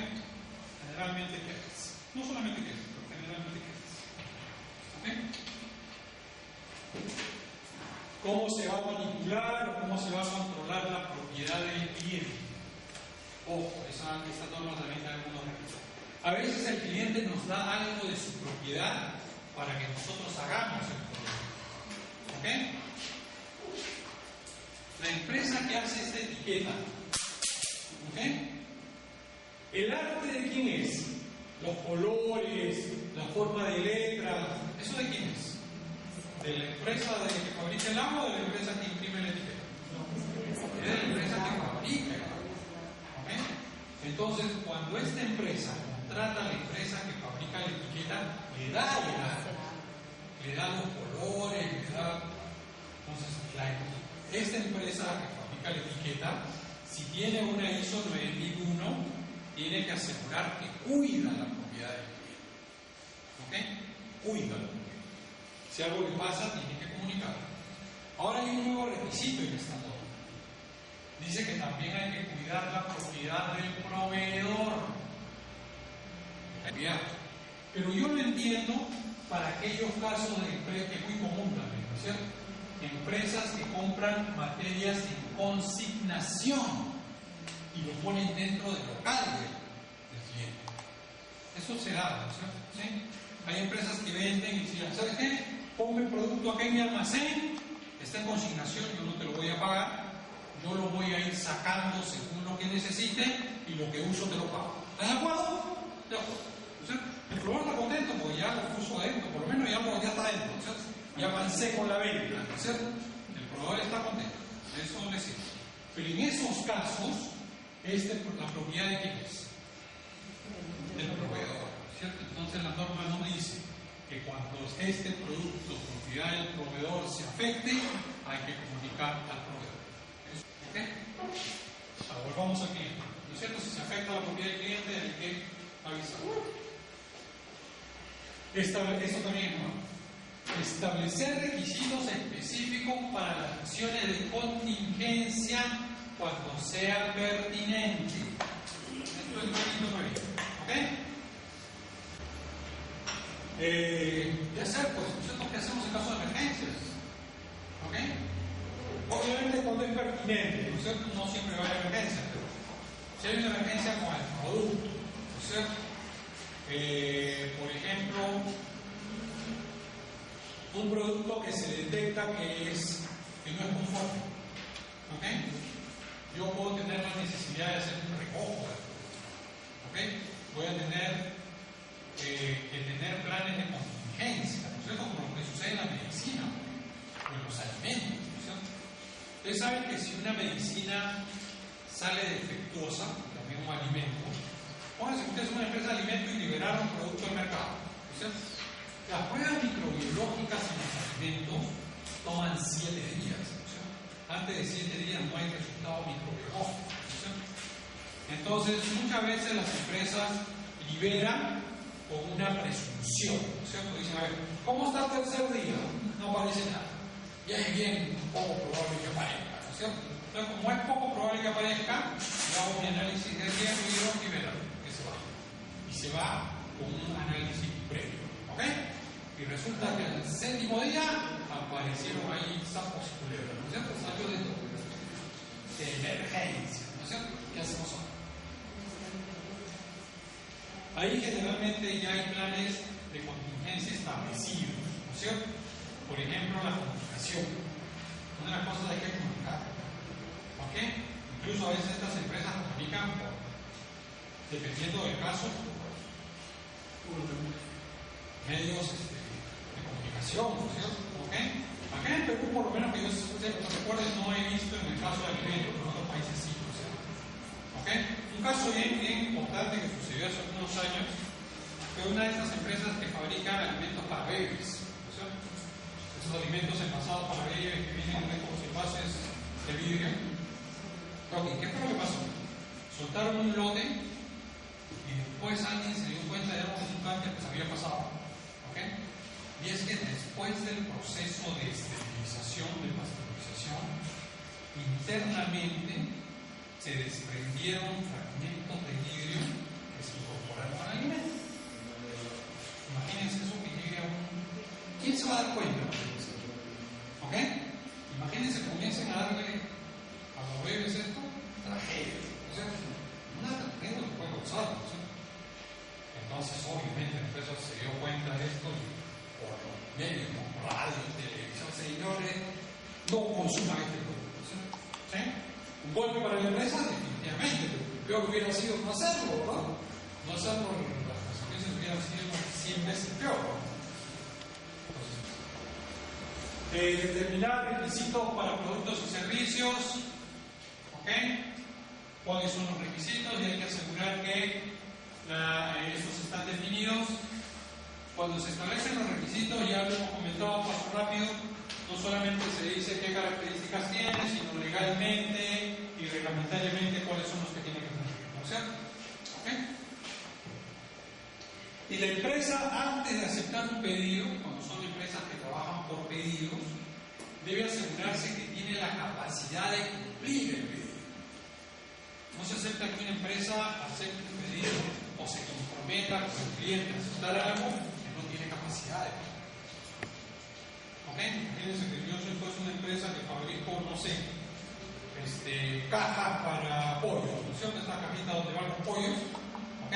Generalmente quejas. No solamente quejas, pero generalmente quejas. ¿Ok? ¿Cómo se va a manipular o cómo se va a controlar la propiedad del cliente? Ojo, esa norma también da algunos requisitos. A veces el cliente nos da algo de su propiedad para que nosotros hagamos el producto. ¿Ok? La empresa que hace esta etiqueta, ¿ok? ¿El arte de quién es? Los colores, la forma de letras, ¿eso de quién es? ¿De la empresa que fabrica el agua o de la empresa que imprime la etiqueta? Es de la empresa que fabrica. ¿Ok? Entonces, cuando esta empresa contrata a la empresa que fabrica fabrica la etiqueta le da los colores, le da. Entonces, esta empresa que fabrica la etiqueta, si tiene una ISO 9001, tiene que asegurar que cuida la propiedad del cliente. ¿Ok? Cuida la propiedad. Si algo le pasa, tiene que comunicarlo. Ahora hay un nuevo requisito en esta norma. Dice que también hay que cuidar la propiedad del proveedor. Pero yo lo entiendo para aquellos casos de empresas que es muy común también, ¿no es cierto? Empresas que compran materias en consignación y lo ponen dentro del local del cliente. Eso se da, ¿no es cierto? ¿Sí? Hay empresas que venden y dicen, ¿sabes qué? Ponme el producto acá en mi almacén, está en consignación, yo no te lo voy a pagar, yo lo voy a ir sacando según lo que necesite y lo que uso te lo pago. ¿Estás de acuerdo? De acuerdo. El proveedor está contento porque ya lo puso adentro, por lo menos ya está adentro, ¿no es cierto? Ya avancé con la venta, ¿no es cierto? El proveedor está contento, eso le sirve. Pero en esos casos, la propiedad de quién es? Del proveedor, ¿cierto? Entonces la norma nos dice que cuando este producto, propiedad del proveedor, se afecte, hay que comunicar al proveedor. ¿Ok? Ahora volvamos al cliente, ¿no es cierto? Si se afecta la propiedad del cliente, hay que avisar. Eso también, ¿no? Establecer requisitos específicos para las acciones de contingencia cuando sea pertinente. Esto es muy bonito, ¿ok? ¿Qué hacer? Pues nosotros qué hacemos en caso de emergencias, ¿ok? Obviamente cuando es pertinente, ¿no es cierto? No siempre va a haber emergencia, pero si hay una emergencia con el producto, ¿no es cierto? Por ejemplo, un producto que se detecta que no es conforme, ¿ok? Yo puedo tener la necesidad de hacer un recojo, ¿ok? Voy a tener que tener planes de contingencia, ¿no es cierto? Como lo que sucede en la medicina o en los alimentos, ¿no es cierto? Ustedes saben que si una medicina sale defectuosa, también un alimento, pónganse que ustedes son una empresa de alimentos y liberaron un producto al mercado, ¿no es cierto? Las pruebas microbiológicas en los alimentos toman 7 días, ¿no es cierto? Antes de 7 días no hay resultado microbiológico, ¿no es cierto? Entonces, muchas veces las empresas liberan con una presunción, ¿no es cierto? Dicen, a ver, ¿cómo está el tercer día? No aparece nada. Y es bien poco probable que aparezca, ¿no es cierto? Entonces, como es poco probable que aparezca, yo hago mi análisis de riesgo y libero que se va. Y se va con un análisis previo, ¿ok? Y resulta que al 7º día aparecieron ahí sapos y culebras, ¿no es cierto? Salió de todo. De emergencia, ¿no es cierto? ¿Qué hacemos ahora? Ahí generalmente ya hay planes de contingencia establecidos, ¿no es cierto? Por ejemplo, la comunicación. Una de las cosas hay que comunicar, ¿ok? Incluso a veces estas empresas comunican, dependiendo del caso, por medios de comunicación, ¿no es cierto? ¿Ok? Acá en Perú, por lo menos que yo recuerde, no he visto en el caso de alimentos, en otros países sí, ¿no es cierto? ¿Ok? Un caso bien importante que sucedió hace algunos años fue una de estas empresas que fabrican alimentos para bebés, ¿no es cierto? Esos alimentos envasados para bebés que vienen en estos envases de vidrio. Ok, ¿qué fue lo que pasó? Soltaron un lote y después alguien se dio cuenta de algo que nunca antes había pasado. ¿Ok? Y es que después del proceso de esterilización, de pasteurización, internamente se desprendieron fragmentos de vidrio que se incorporaron al alimento. Imagínense eso que llegue a un... ¿Quién se va a dar cuenta? ¿Ok? Imagínense que comiencen a darle a los bebés esto, tragedia. O sea, una tragedia que puede causar, ¿no? Entonces, obviamente, la empresa se dio cuenta de esto y por los medios, ¿no? Radio, televisión, señores, no consuman este producto. ¿Sí? Un golpe para la empresa, definitivamente. Peor que hubiera sido no hacerlo, ¿verdad? No hacerlo, las consecuencias hubieran sido 100 veces peor, ¿no? Determinar requisitos para productos y servicios. ¿Ok? ¿Cuáles son los requisitos? Y hay que asegurar que estos están definidos. Cuando se establecen los requisitos, ya lo hemos comentado paso rápido, no solamente se dice qué características tiene, sino legalmente y reglamentariamente cuáles son los que tiene que cumplir, ¿no es cierto? ¿Okay? Y la empresa, antes de aceptar un pedido, cuando son empresas que trabajan por pedidos, debe asegurarse que tiene la capacidad de cumplir el pedido. No se acepta que una empresa acepte un pedido o se comprometa con el cliente a aceptar algo que no tiene capacidad de pagar. ¿Ok? Imagínense que yo soy pues una empresa que fabrico, no sé, cajas para pollos, ¿no es cierto? Esta cajita donde van los pollos, ¿ok?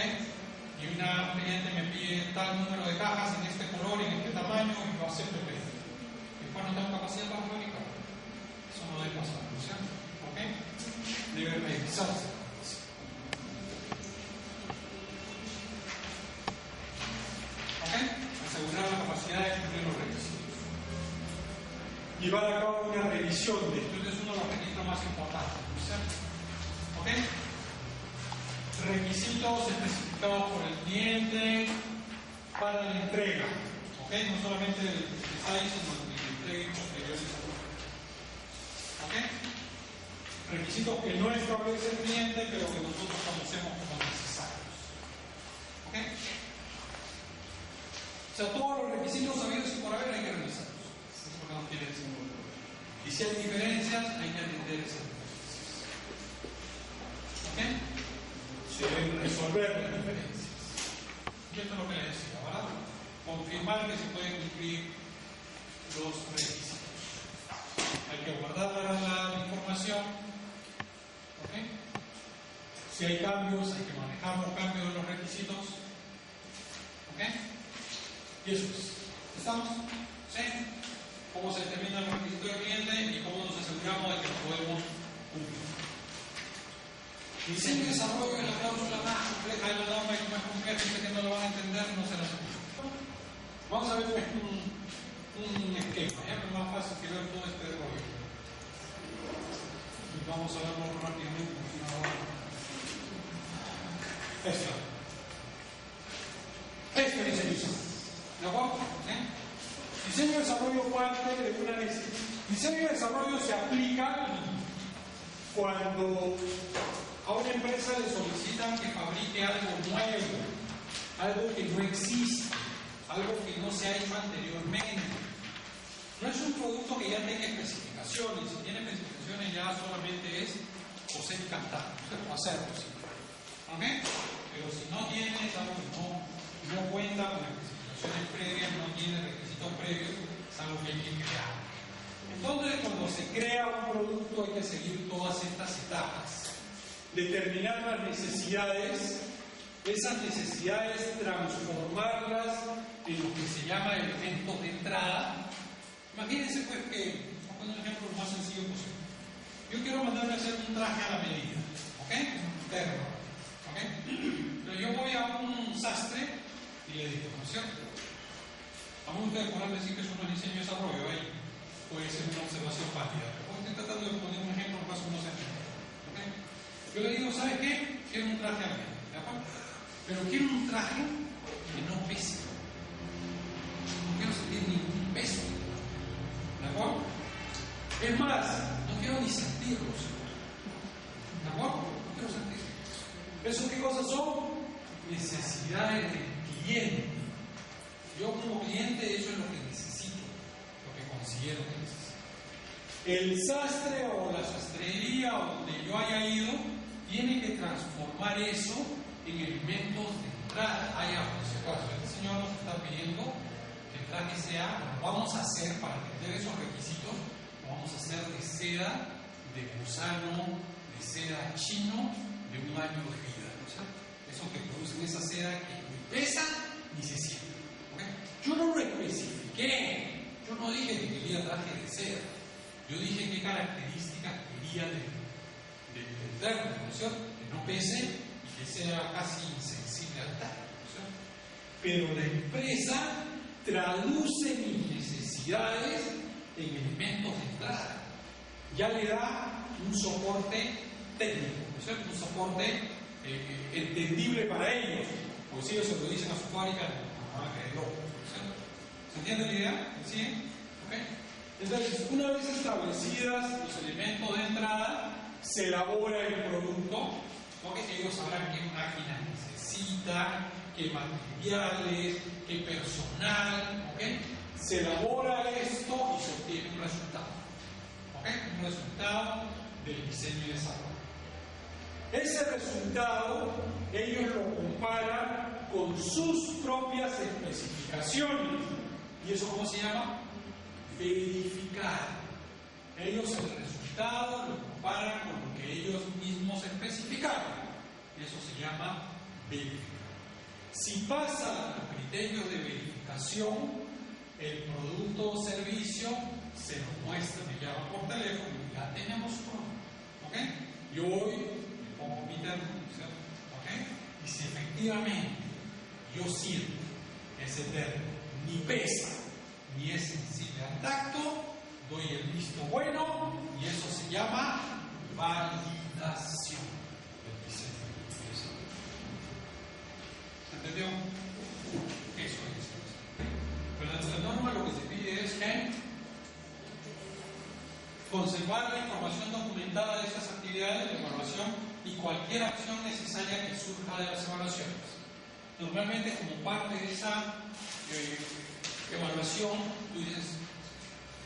Y una cliente me pide tal número de cajas en este color y en este tamaño y yo acepto el pedido. Después no tengo capacidad para fabricar. Eso no debe pasar, ¿no es cierto? ¿Ok? Debe revisarse. ¿Ok? Asegurar la capacidad de cumplir los requisitos. Llevar a cabo una revisión de esto. Este es uno de los requisitos más importantes, ¿no es cierto? ¿Ok? Requisitos especificados por el cliente para la entrega. ¿Ok? No solamente el design, sino el entrega y posterior desarrollo. ¿Ok? Requisitos que no establece el cliente, pero que nosotros conocemos como necesarios. ¿Ok? O sea, todos los requisitos sabidos y por haber hay que revisarlos. Eso es lo que nos quiere decir. Y si hay diferencias, hay que atender esas diferencias. ¿Ok? Se deben resolver las diferencias. Y esto es lo que les decía, ¿verdad? Confirmar que se pueden cumplir los requisitos. Hay que guardar la información. ¿Ok? Si hay cambios, hay que manejar los cambios de los requisitos. ¿Ok? Y eso es. ¿Estamos? ¿Sí? ¿Cómo se determinan los requisitos del cliente y cómo nos aseguramos de que los podemos cumplir? Diseño y desarrollo es la cláusula más compleja de la norma y más compleja, gente que no lo van a entender no se la sabe. Vamos a ver un esquema, ¿ya? Es más fácil que ver todo este rollo. Y vamos a verlo rápidamente. Este diseño. ¿De acuerdo? Diseño y desarrollo parte de una necesidad. Diseño y desarrollo se aplica cuando a una empresa le solicitan que fabrique algo nuevo, algo que no existe, algo que no se ha hecho anteriormente. No es un producto que ya tenga especificaciones. Si tiene especificaciones ya solamente es coser y cantar, o hacerlo, ¿sí? ¿Ok? Pero si no tiene, es algo que no cuenta con especificaciones previas, no tiene requisitos previos, es algo que hay que crear. Entonces, cuando se crea un producto hay que seguir todas estas etapas. Determinar las necesidades, esas necesidades transformarlas en lo que se llama elementos de entrada. Imagínense pues que, vamos a poner un ejemplo lo más sencillo posible. Yo quiero mandarme a hacer un traje a la medida, ¿ok? Un terno, ¿ok? Pero yo voy a un sastre y le digo, ¿no es cierto? A muchos ustedes podrán decir que eso no es diseño y desarrollo, ahí puede ser una observación válida. Pero estoy tratando de poner un ejemplo más o menos ejemplo. Yo le digo, ¿sabes qué? Quiero un traje a mí, ¿de acuerdo? Pero quiero un traje que no pese. No quiero sentir ningún peso. ¿De acuerdo? Es más, no quiero ni sentirlos. ¿De acuerdo? No quiero sentirlos. ¿Eso qué cosas son? Necesidades del cliente. Yo como cliente eso es lo que necesito, lo que considero que necesito. El sastre o la sastrería o donde yo haya ido tiene que transformar eso en elementos de entrada. Por si acaso, el Señor nos está pidiendo que el traje sea, lo vamos a hacer para atender esos requisitos, lo vamos a hacer de seda, de gusano, de seda chino, de un año de vida, ¿no es cierto? Eso que producen esa seda que ni pesa ni se siente. ¿Okay? Yo no lo especifiqué, yo no dije que quería traje de seda, yo dije qué características quería del terno, ¿no es cierto? Que no pese y que sea casi insensible al tacto, ¿no es cierto? Pero la empresa traduce mis necesidades en elementos de entrada. Ya le da un soporte técnico, ¿no es cierto? Un soporte entendible para ellos, pues si ellos se lo dicen a su fábrica, no van a creerlo. ¿Se entiende la idea? ¿Sí? ¿Okay? Entonces, una vez establecidas los elementos de entrada, se elabora el producto, porque ellos sabrán qué máquina necesita, qué materiales, qué personal, ¿okay? Se elabora esto y se obtiene un resultado, ¿okay? Un resultado del diseño y desarrollo. Ese resultado ellos lo comparan con sus propias especificaciones. ¿Y eso cómo se llama? Verificar. Ellos el resultado lo comparan con lo que ellos mismos especificaron. Eso se llama verificar. Si pasa los criterios de verificación, el producto o servicio se nos muestra, me llama por teléfono, ya tenemos todo. ¿Ok? Yo voy, me pongo mi termo, ¿cierto? ¿Ok? Y si efectivamente yo siento ese termo ni pesa ni es sensible al tacto, doy el visto bueno y eso se llama validación del diseño. ¿Se entendió? Eso es. Pero la norma lo que se pide es que conservar la información documentada de estas actividades de evaluación y cualquier acción necesaria que surja de las evaluaciones. Normalmente, como parte de esa evaluación, tú dices,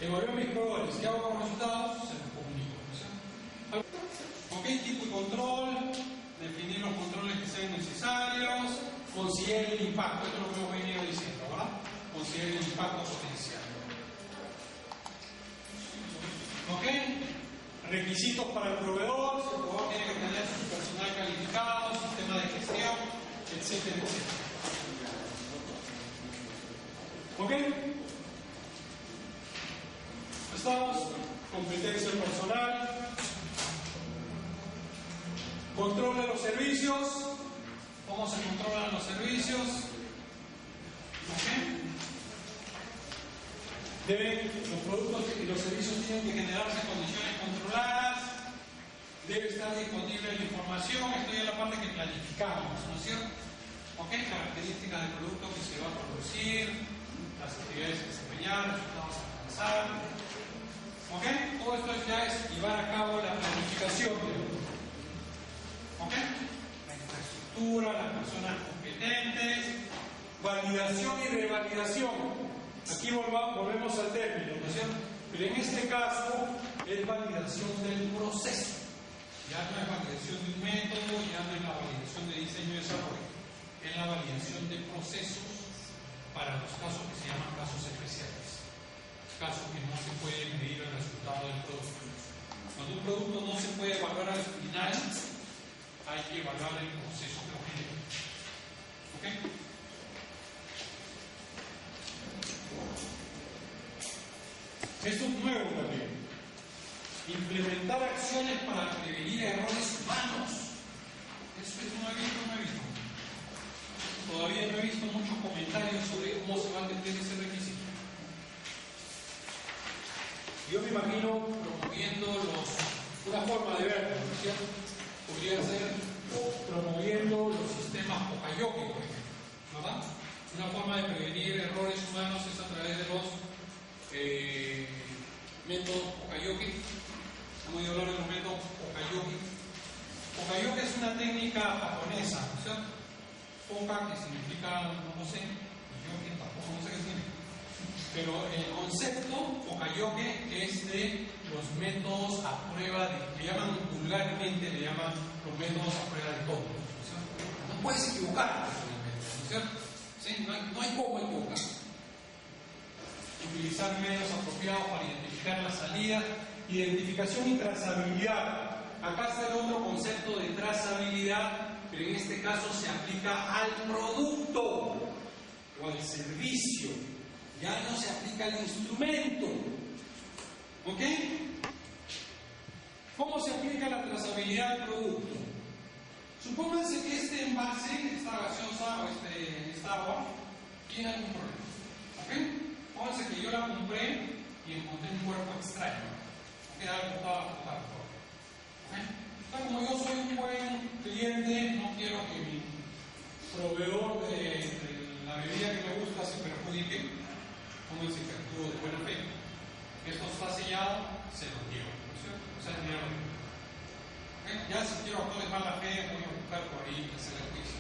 evalué mis proveedores, ¿qué hago con los resultados? Se los comunico. Ok, tipo y control, definir los controles que sean necesarios, considerar el impacto, esto es lo que hemos venido diciendo, ¿verdad? Considerar el impacto potencial. Ok, requisitos para el proveedor, si el proveedor tiene que tener su personal calificado, sistema de gestión, etcétera, etcétera. ¿Ok? Estamos, competencia personal, control de los servicios, ¿cómo se controlan los servicios? ¿Ok? Los productos y los servicios tienen que generarse en condiciones controladas, debe estar disponible la información, esto ya es la parte que planificamos, ¿no es cierto? ¿Ok? Características del producto que se va a producir, las actividades que desempeñar, resultados a alcanzar. ¿Ok? Todo esto ya es llevar a cabo la planificación del producto. ¿Ok? La infraestructura, las personas competentes, validación y revalidación. Aquí volvemos al término, ¿no es cierto? Pero en este caso es validación del proceso. Ya no es validación de un método, ya no es la validación de diseño y desarrollo. Es la validación de procesos para los casos que se llaman casos especiales. Casos que no se puede medir el resultado del producto. Cuando un producto no se puede evaluar al final, hay que evaluar el proceso que lo genera. ¿Ok? Esto es nuevo también. Implementar acciones para prevenir errores humanos. Eso es nuevito. Todavía no he visto muchos comentarios sobre cómo se va a atender ese requisito. Yo me imagino promoviendo una forma de verlo, ¿no es cierto? Podría ser promoviendo los sistemas Poka-Yoke, por ejemplo, ¿verdad? Una forma de prevenir errores humanos es a través de los métodos Poka-Yoke. Hemos oído hablar de los métodos Poka-Yoke. Poka-Yoke es una técnica japonesa, ¿no es cierto? Poka, que significa, no sé, y yoke tampoco no sé qué significa. Pero el concepto Poka-Yoke es de los métodos a prueba de, le llaman vulgarmente, le llaman los métodos a prueba de todo. ¿No es cierto? No puedes equivocarte con el método, ¿no es cierto? ¿Sí? No hay cómo equivocar. Utilizar medios apropiados para identificar la salida, identificación y trazabilidad. Acá está el otro concepto de trazabilidad, pero en este caso se aplica al producto o al servicio, ya no se aplica al instrumento. ¿Ok? ¿Cómo se aplica la trazabilidad al producto? Supónganse que este envase, esta gaseosa o esta agua, tiene algún problema. ¿Ok? Pónganse que yo la compré y encontré un cuerpo extraño. ¿Ok? Algo estaba flotando. ¿Ok? sea, como yo soy un buen cliente, no quiero que mi proveedor de la bebida que me gusta se perjudique, pónganse que actúo de buena fe. Esto está sellado, se lo llevo, ¿no es cierto? O sea, dinero. Ya si quiero actuar de mala fe, voy a buscar por ahí y hacer el juicio.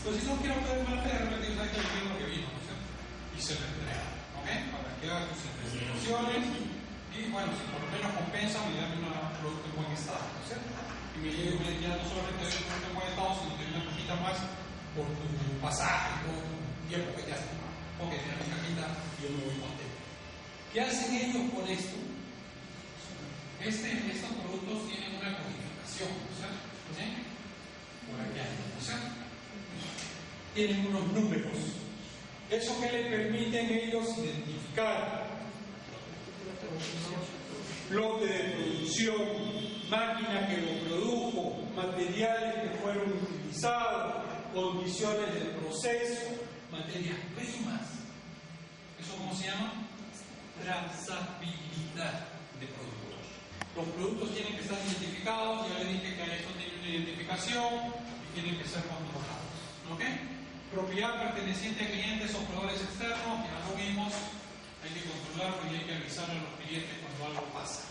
Pero si no quiero actuar de mala fe, de repente yo sabía que el lo que vino, ¿no es cierto? Y se lo entrega, ¿ok? Para que haga sus investigaciones y, bueno, si por lo menos compensa, me dan un producto en buen estado, ¿no es cierto? Y me llevo ya no solamente doy un producto en buen estado, sino que una cajita más por tu pasaje, por tu tiempo que ya está. Ok, tiene mi cajita y yo me voy contento. ¿Qué hacen ellos con esto? Estos productos tienen una codificación, ¿no es cierto? ¿Sí? Por aquí hay, ¿no es cierto? Tienen unos números. Eso que le permiten ellos identificar lote de producción, máquina que lo produjo, materiales que fueron utilizados, condiciones del proceso, materias primas. ¿Eso cómo se llama? Trazabilidad de productos. Los productos tienen que estar identificados, ya le dije que a esto tiene una identificación y tienen que ser controlados. ¿Ok? Propiedad perteneciente a clientes o proveedores externos, ya lo vimos, hay que controlarlo y hay que avisar a los clientes cuando algo pasa.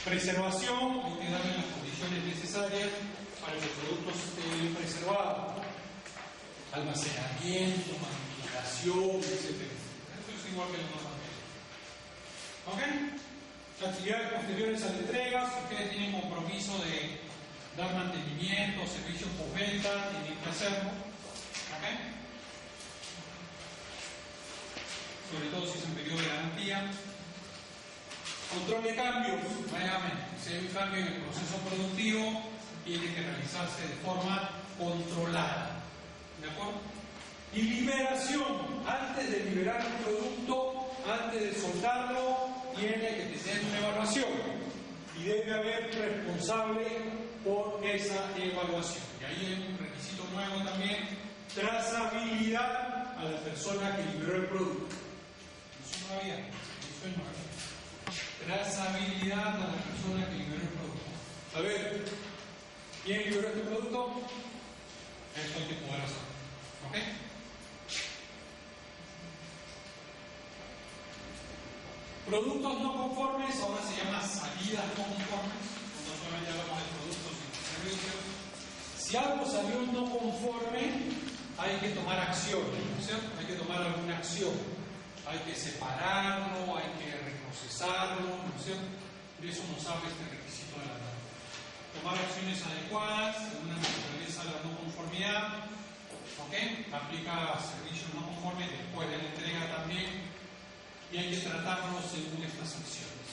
Preservación, hay que darle las condiciones necesarias para que el producto esté bien preservado. Almacenamiento, manipulación, etc. Esto es igual que los demás. ¿Ok? Actividades posteriores a la entrega, si ustedes tienen compromiso de dar mantenimiento, servicios postventa, tienen que hacerlo. ¿Ok? Sobre todo si es un periodo de garantía. Control de cambios, nuevamente. Si hay un cambio en el proceso productivo, tiene que realizarse de forma controlada. ¿De acuerdo? Y liberación. Antes de liberar un producto, antes de soltarlo, tiene que tener una evaluación. Y debe haber un responsable por esa evaluación. Y ahí hay un requisito nuevo también: trazabilidad a la persona que liberó el producto. Eso no había, eso es nuevo. Trazabilidad a la persona que liberó el producto. A ver, ¿quién liberó este producto? Esto hay que poder hacer. ¿Ok? Productos no conformes, ahora se llama salidas no conformes. No solamente hablamos de productos y servicios. Si algo salió no conforme, hay que tomar acción, ¿no es cierto? Hay que tomar alguna acción. Hay que separarlo, hay que reprocesarlo, ¿no es cierto? De eso nos habla este requisito de la norma. Tomar acciones adecuadas, según la naturaleza de la no conformidad. ¿Ok? Aplica servicios no conformes después de la entrega también. Y hay que tratarlo según estas acciones.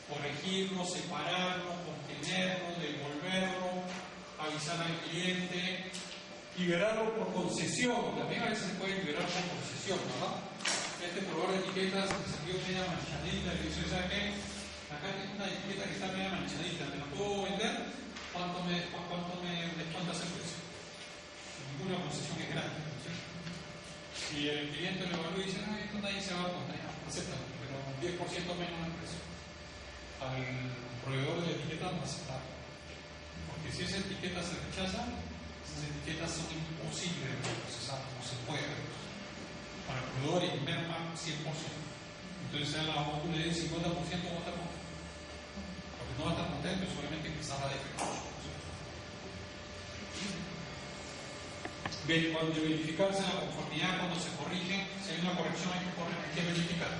Corregirlo, separarlo, contenerlo, devolverlo, avisar al cliente, liberarlo por concesión. También a veces se puede liberar por concesión, ¿verdad? Este proveedor de etiquetas que se vio media manchadita y dice, ¿sabes qué? Acá hay una etiqueta que está media manchadita, ¿te la puedo vender? ¿Cuánto me descuentas el precio? Ninguna concesión es grande, ¿no es cierto? Si el cliente lo evalúa y dice, no, esto nadie se va a contar, acepta, pero 10% menos el precio. Al proveedor de etiquetas no acepta. Porque si esa etiqueta se rechaza, esas etiquetas son imposibles de procesar, no se puede. Para el proveedor es merma 100%. Entonces a la vos le den 50%, va a estar contento. Porque no va a estar contento, solamente quizás va a defectuoso. Cuando verificarse la conformidad, cuando se corrige, si hay una corrección hay que verificar.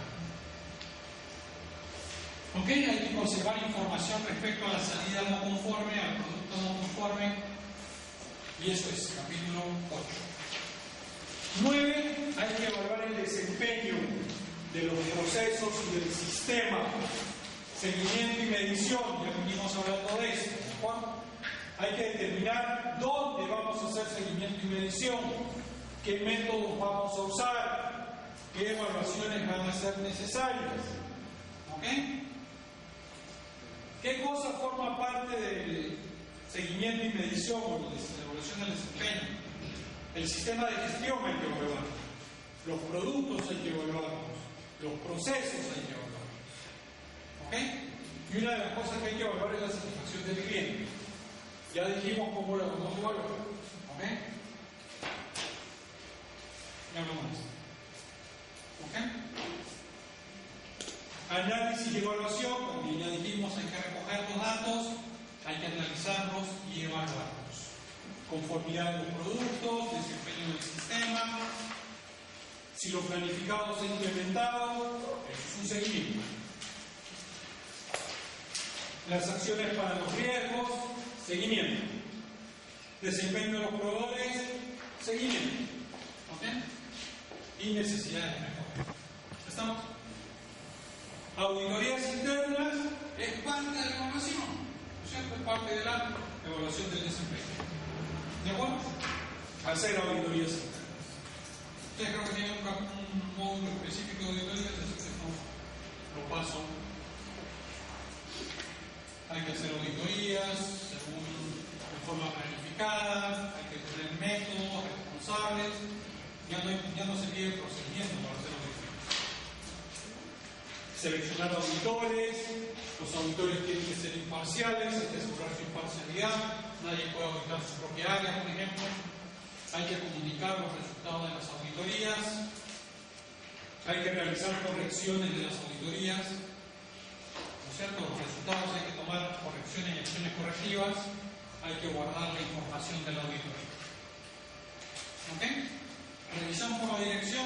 Ok, hay que conservar información respecto a la salida no conforme, al producto no conforme, y eso es capítulo 8. 9. Hay que evaluar el desempeño de los procesos y del sistema. Seguimiento y medición, ya venimos hablando de esto. Hay que determinar dónde vamos a hacer seguimiento y medición, qué métodos vamos a usar, qué evaluaciones van a ser necesarias. ¿Ok? ¿Qué cosa forma parte del seguimiento y medición o de la evaluación del desempeño? El sistema de gestión hay que evaluar, los productos hay que evaluarlos, los procesos hay que evaluarlos. ¿Ok? Y una de las cosas que hay que evaluar es la satisfacción del cliente. Ya dijimos cómo lo vamos a evaluar. ¿Ok? Ya hablamos de esto. ¿Ok? Análisis y evaluación, también ya dijimos, hay que recoger los datos, hay que analizarlos y evaluarlos. Conformidad de los productos, desempeño del sistema, si lo planificado se ha implementado, eso es un seguimiento. Las acciones para los riesgos, seguimiento. Desempeño de los proveedores, seguimiento. ¿Ok? Y necesidades de mejora. ¿Estamos? Auditorías internas es parte de la evaluación, ¿no es cierto? Es parte de la evaluación del desempeño. ¿De acuerdo? Hacer auditorías internas. Ustedes creo que tienen un módulo específico de auditorías, así que no lo paso. Hay que hacer auditorías de forma planificada, hay que tener métodos responsables, ya no se pide procedimiento para hacer auditorías. Seleccionar auditores, los auditores tienen que ser imparciales, hay que asegurar su imparcialidad, nadie puede auditar su propia área, por ejemplo. Hay que comunicar los resultados de las auditorías, hay que realizar correcciones de las auditorías, ¿no es cierto? Los resultados hay que tomar correcciones y acciones correctivas, hay que guardar la información de la auditoría. ¿Ok? Revisión por la dirección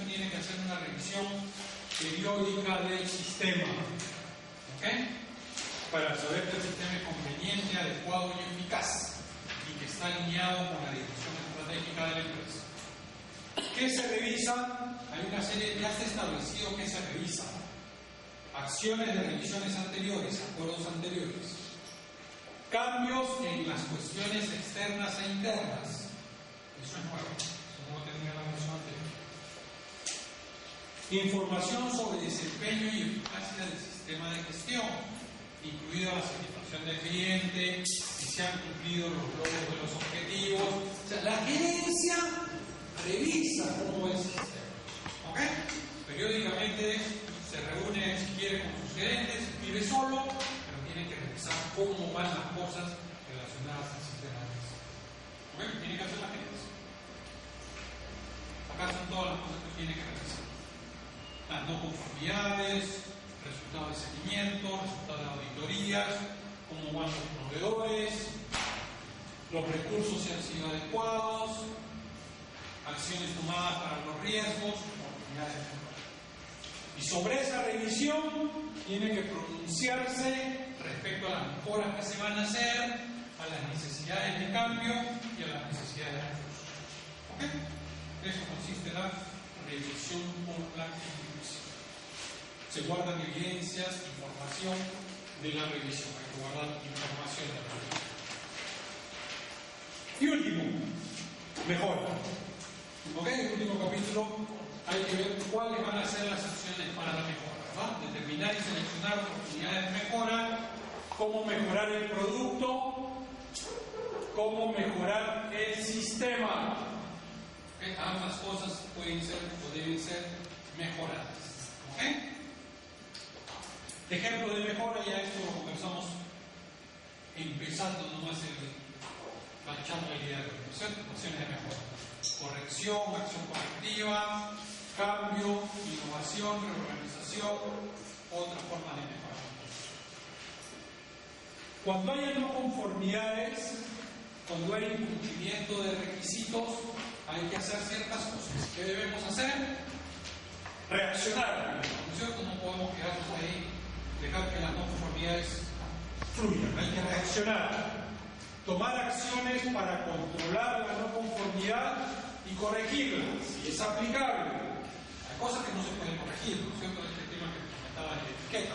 tiene que hacer una revisión periódica del sistema, ¿ok? Para saber que el sistema es conveniente, adecuado y eficaz y que está alineado con la dirección estratégica de la empresa. ¿Qué se revisa? Hay una serie, ya está establecido que se revisa. Acciones de revisiones anteriores, acuerdos anteriores. Cambios en las cuestiones externas e internas. Eso es nuevo, eso no lo tenía la versión anterior. Información sobre desempeño y eficacia del sistema de gestión, incluida la satisfacción del cliente, si se han cumplido los logros de los objetivos. O sea, la gerencia revisa cómo es el sistema. ¿Ok? Periódicamente se reúne, si quiere, con sus gerentes, escribe solo, pero tiene que revisar cómo van las cosas relacionadas al sistema de gestión. ¿Ok? Tiene que hacer la gerencia. Acá son todas las cosas que tiene que revisar. Las no conformidades, resultados de seguimiento, resultados de auditorías, cómo van los proveedores, los recursos si han sido adecuados, acciones tomadas para los riesgos, oportunidades de mejora. Y sobre esa revisión tiene que pronunciarse respecto a las mejoras que se van a hacer, a las necesidades de cambio y a las necesidades de recursos. ¿Ok? Eso consiste en la revisión por la institución. Se guardan evidencias, información de la revisión. Hay que guardar información de la revisión. Y último, mejora. ¿Ok? El último capítulo hay que ver cuáles van a ser las acciones para la mejora, ¿verdad? Determinar y seleccionar oportunidades de mejora, cómo mejorar el producto, cómo mejorar el sistema. ¿Okay? Ambas cosas pueden ser o deben ser mejoradas. ¿Ok? Ejemplo de mejora, ya esto lo conversamos empezando nomás la charla del día de hoy, ¿no es cierto? Acciones de mejora. Corrección, acción correctiva, cambio, innovación, reorganización, otras formas de mejora. Cuando hay no conformidades, cuando hay incumplimiento de requisitos, hay que hacer ciertas cosas. ¿Qué debemos hacer? Reaccionar, ¿no es cierto? No podemos quedarnos ahí, dejar que las no conformidades fluyan. Hay que reaccionar. Tomar acciones para controlar la no conformidad y corregirla, si es aplicable. Hay cosas que no se pueden corregir, ¿no es cierto? Este tema que comentaba de etiqueta.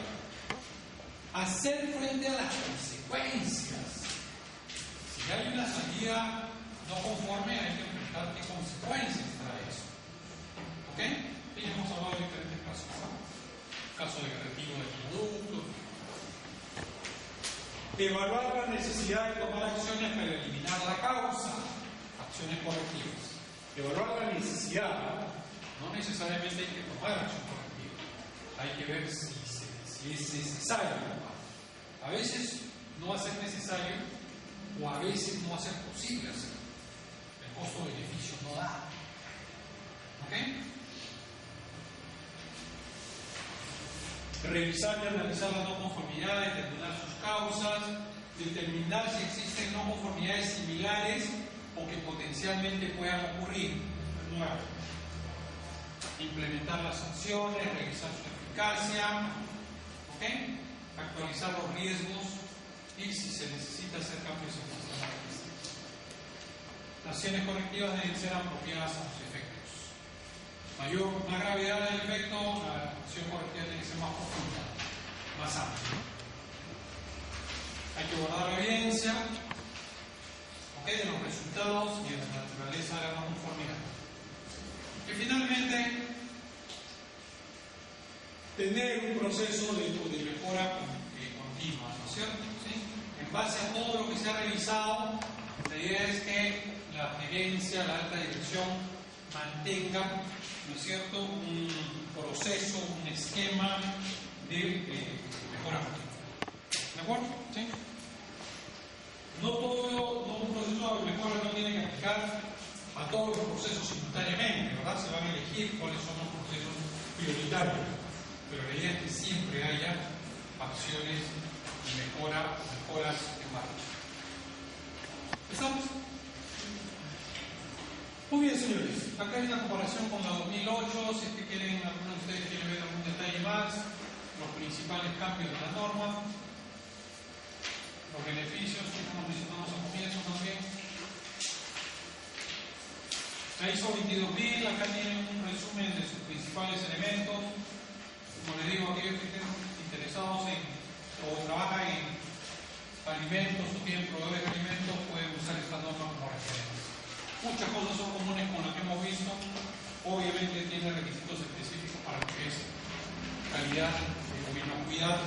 Hacer frente a las consecuencias. Si hay una salida no conforme, hay que enfrentar qué consecuencias trae eso. ¿Ok? Y hemos hablado de diferentes casos, ¿no? Caso de retiro de productos. Evaluar la necesidad de tomar acciones para eliminar la causa, acciones correctivas. Evaluar la necesidad, no necesariamente hay que tomar acción correctiva, hay que ver si es necesario. A veces no va a ser necesario o a veces no va a ser posible hacerlo. El costo-beneficio no da. ¿Ok? Revisar y analizar las no conformidades, determinar sus causas, determinar si existen no conformidades similares o que potencialmente puedan ocurrir. Nuevo. Implementar las sanciones, revisar su eficacia, ¿ok? Actualizar los riesgos y si se necesita hacer cambios en el sistema de registros. Las acciones correctivas deben ser apropiadas a los efectos. Más gravedad del efecto, la acción correctiva tiene que ser más profunda, más amplia. Hay que guardar la evidencia, ¿ok?, de los resultados y de la naturaleza de la no conformidad. Y finalmente, tener un proceso de mejora continua, ¿no es cierto? ¿Sí? En base a todo lo que se ha revisado, la idea es que la gerencia, la alta dirección, mantenga, ¿no es cierto?, un proceso, un esquema de mejora continua. ¿De acuerdo? ¿Sí? No un proceso de mejora no tiene que aplicar a todos los procesos simultáneamente, ¿verdad? Se van a elegir cuáles son los procesos prioritarios, pero la idea es que siempre haya acciones de mejoras en marcha. ¿Estamos? Muy bien, señores. Acá hay una comparación con la 2008, si es que quieren, algunos de ustedes quieren ver algún detalle más, los principales cambios de la norma, los beneficios que como mencionamos al comienzo también. La ISO 22000, acá tienen un resumen de sus principales elementos. Como les digo, aquellos que estén interesados o trabajan en alimentos o tienen proveedores de alimentos pueden usar esta norma como referencia. Muchas cosas son comunes con las que hemos visto. Obviamente tiene requisitos específicos para lo que es calidad o inocuidad.